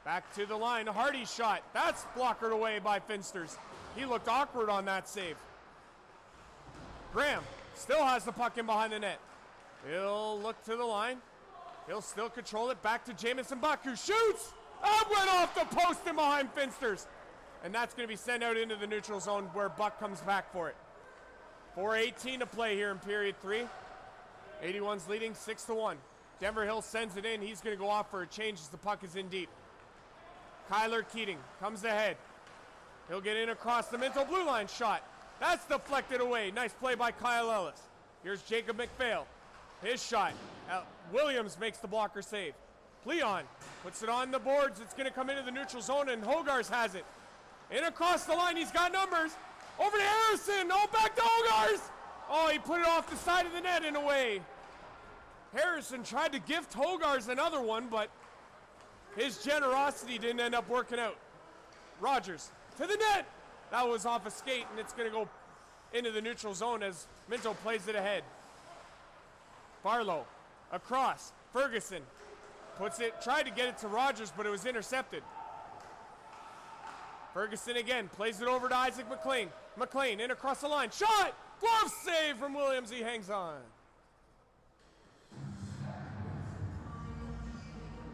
Back to the line. Hardy's shot. That's blockered away by Finsters. He looked awkward on that save. Graham still has the puck in behind the net. He'll look to the line. He'll still control it. Back to Jamison Buck, who shoots. That went off the post and behind Finsters. And that's going to be sent out into the neutral zone where Buck comes back for it. 4:18 to play here in period 3. 81's leading 6-1. Denver Hill sends it in. He's going to go off for a change as the puck is in deep. Kyler Keating comes ahead. He'll get in across the Minto blue line shot. That's deflected away. Nice play by Kyle Ellis. Here's Jacob McPhail. His shot. Williams makes the blocker save. Pleon puts it on the boards. It's going to come into the neutral zone, and Hogarth has it. In across the line. He's got numbers. Over to Harrison. Oh, back to Hogarth. Oh, he put it off the side of the net and away. Harrison tried to gift Hogarth another one, but his generosity didn't end up working out. Rogers to the net. That was off a skate, and it's going to go into the neutral zone as Minto plays it ahead. Barlow across. Ferguson puts it, tried to get it to Rogers, but it was intercepted. Ferguson again plays it over to Isaac McLean. McLean in across the line. Shot! Glove save from Williams. He hangs on.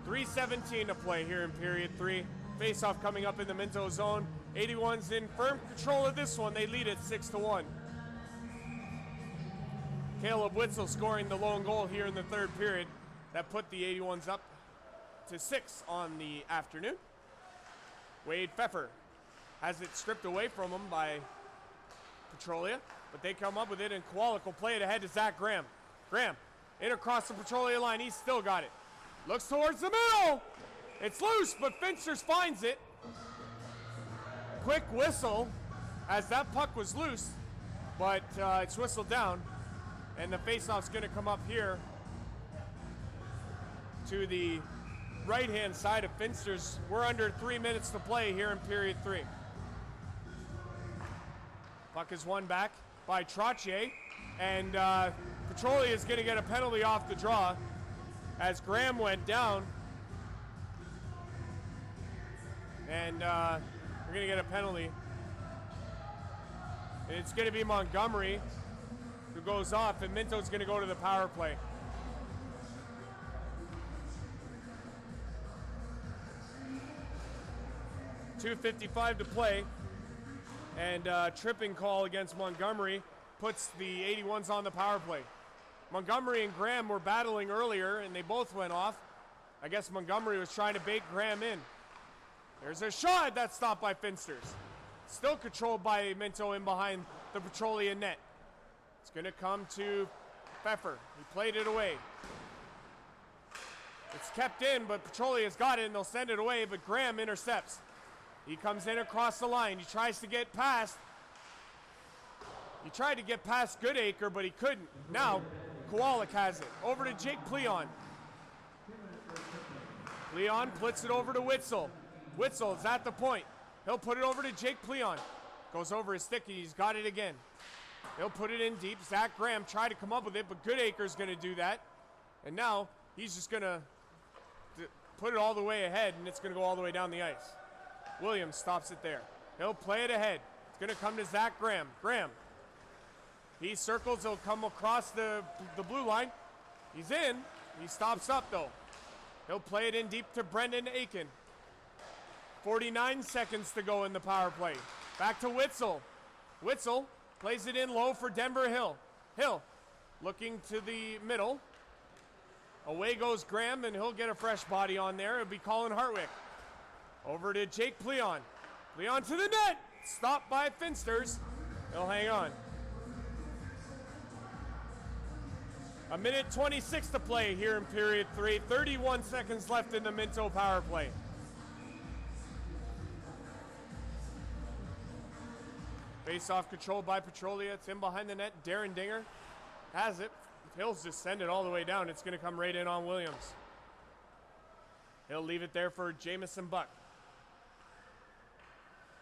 3:17 to play here in period 3. Face-off coming up in the Minto zone. 81's in firm control of this one. They lead it 6-1. Caleb Witzel scoring the lone goal here in the third period. That put the 81's up to 6 on the afternoon. Wade Pfeffer has it stripped away from him by Petrolia, but they come up with it, and Kowalik will play it ahead to Zach Graham. Graham in across the Petrolia line. He's still got it. Looks towards the middle. It's loose, but Finsters finds it. Quick whistle as that puck was loose, but it's whistled down, and the faceoff's going to come up here to the right-hand side of Finsters. We're under 3 minutes to play here in period 3. Puck is won back by Trottier, and Petrolia is going to get a penalty off the draw as Graham went down. And we're going to get a penalty. And it's going to be Montgomery who goes off, and Minto's going to go to the power play. .255 to play, and tripping call against Montgomery puts the 81's on the power play. Montgomery and Graham were battling earlier, and they both went off. I guess Montgomery was trying to bait Graham in. There's a shot that's stopped by Finsters. Still controlled by Minto in behind the Petrolia net. It's going to come to Pfeffer. He played it away. It's kept in, but Petrolia's got it, and they'll send it away, but Graham intercepts. He comes in across the line. He tries to get past. He tried to get past Goodacre, but he couldn't. Now, Kowalik has it. Over to Jake Pleon. Pleon puts it over to Witzel. Witzel is at the point. He'll put it over to Jake Pleon. Goes over his stick, and he's got it again. He'll put it in deep. Zach Graham tried to come up with it, but Goodacre's going to do that. And now, he's just going to put it all the way ahead, and it's going to go all the way down the ice. Williams stops it there. He'll play it ahead. It's going to come to Zach Graham. Graham. He circles. He'll come across the blue line. He's in. He stops up, though. He'll play it in deep to Brendan Aiken. 49 seconds to go in the power play. Back to Witzel. Witzel plays it in low for Denver Hill. Hill looking to the middle. Away goes Graham, and he'll get a fresh body on there. It'll be Colin Hartwick. Over to Jake Pleon. Pleon to the net. Stopped by Finsters. He'll hang on. A minute 26 to play here in period 3. 31 seconds left in the Minto power play. Face-off controlled by Petrolia. It's in behind the net. Darren Dinger has it. Hill's just send it all the way down. It's going to come right in on Williams. He'll leave it there for Jamison Buck.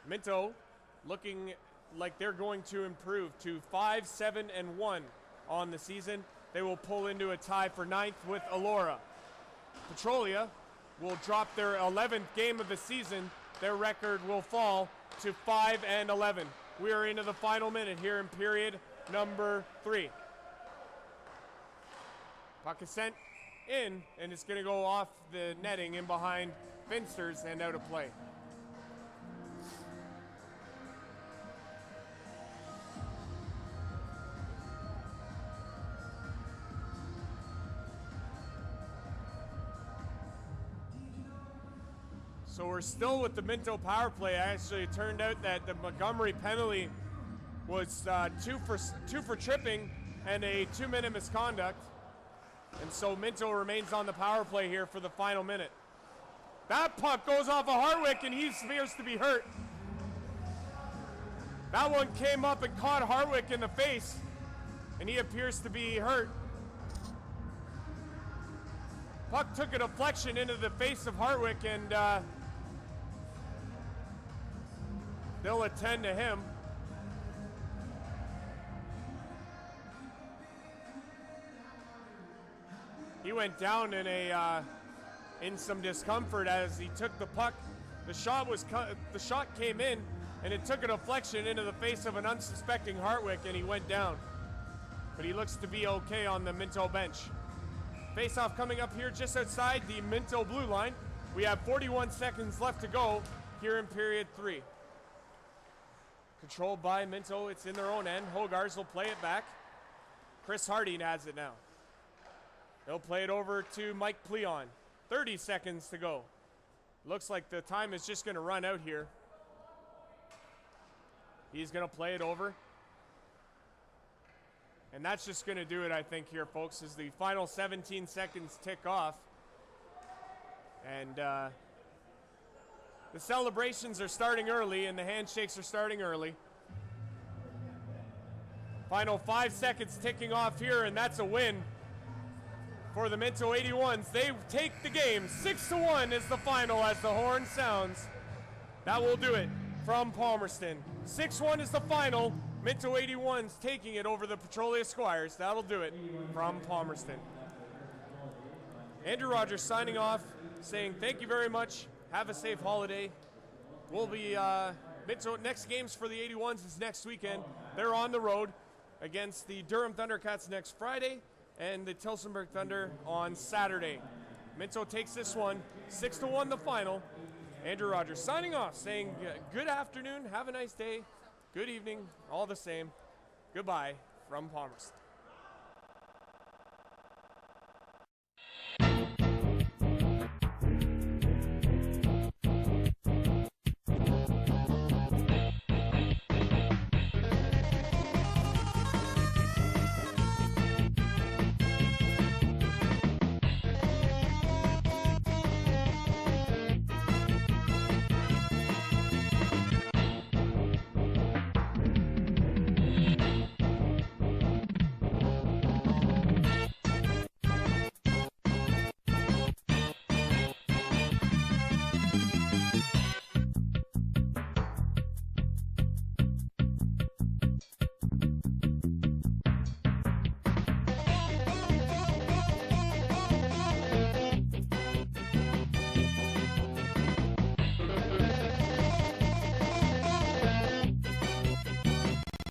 Minto looking like they're going to improve to 5-7-1 on the season. They will pull into a tie for 9th with Elora. Petrolia will drop their 11th game of the season. Their record will fall to 5-11. We are into the final minute here in period number 3. Puck is sent in, and it's going to go off the netting in behind Finsters and out of play. So we're still with the Minto power play. Actually, it turned out that the Montgomery penalty was two for tripping and a 2-minute misconduct. And so Minto remains on the power play here for the final minute. That puck goes off of Hartwick, and he appears to be hurt. That one came up and caught Hartwick in the face, and he appears to be hurt. Puck took a deflection into the face of Hartwick, and they'll attend to him. He went down in some discomfort as he took the puck. The shot came in, and it took a deflection into the face of an unsuspecting Hartwick, and he went down. But he looks to be okay on the Minto bench. Face-off coming up here just outside the Minto blue line. We have 41 seconds left to go here in period 3. Controlled by Minto. It's in their own end. Hogars will play it back. Chris Harding has it now. He'll play it over to Mike Pleon. 30 seconds to go. Looks like the time is just going to run out here. He's going to play it over. And that's just going to do it, I think, here, folks, as the final 17 seconds tick off. And the celebrations are starting early, and the handshakes are starting early. Final 5 seconds ticking off here, and that's a win for the Minto 81s. They take the game. 6-1 is the final as the horn sounds. That will do it from Palmerston. 6-1 is the final. Minto 81s taking it over the Petrolia Squires. That'll do it from Palmerston. Andrew Rogers signing off, saying thank you very much. Have a safe holiday. We'll be, Minto, next games for the 81s is next weekend. They're on the road against the Durham Thundercats next Friday and the Tillsonburg Thunder on Saturday. Minto takes this one, 6-1 the final. Andrew Rogers signing off, saying good afternoon, have a nice day, good evening, all the same. Goodbye from Palmerston.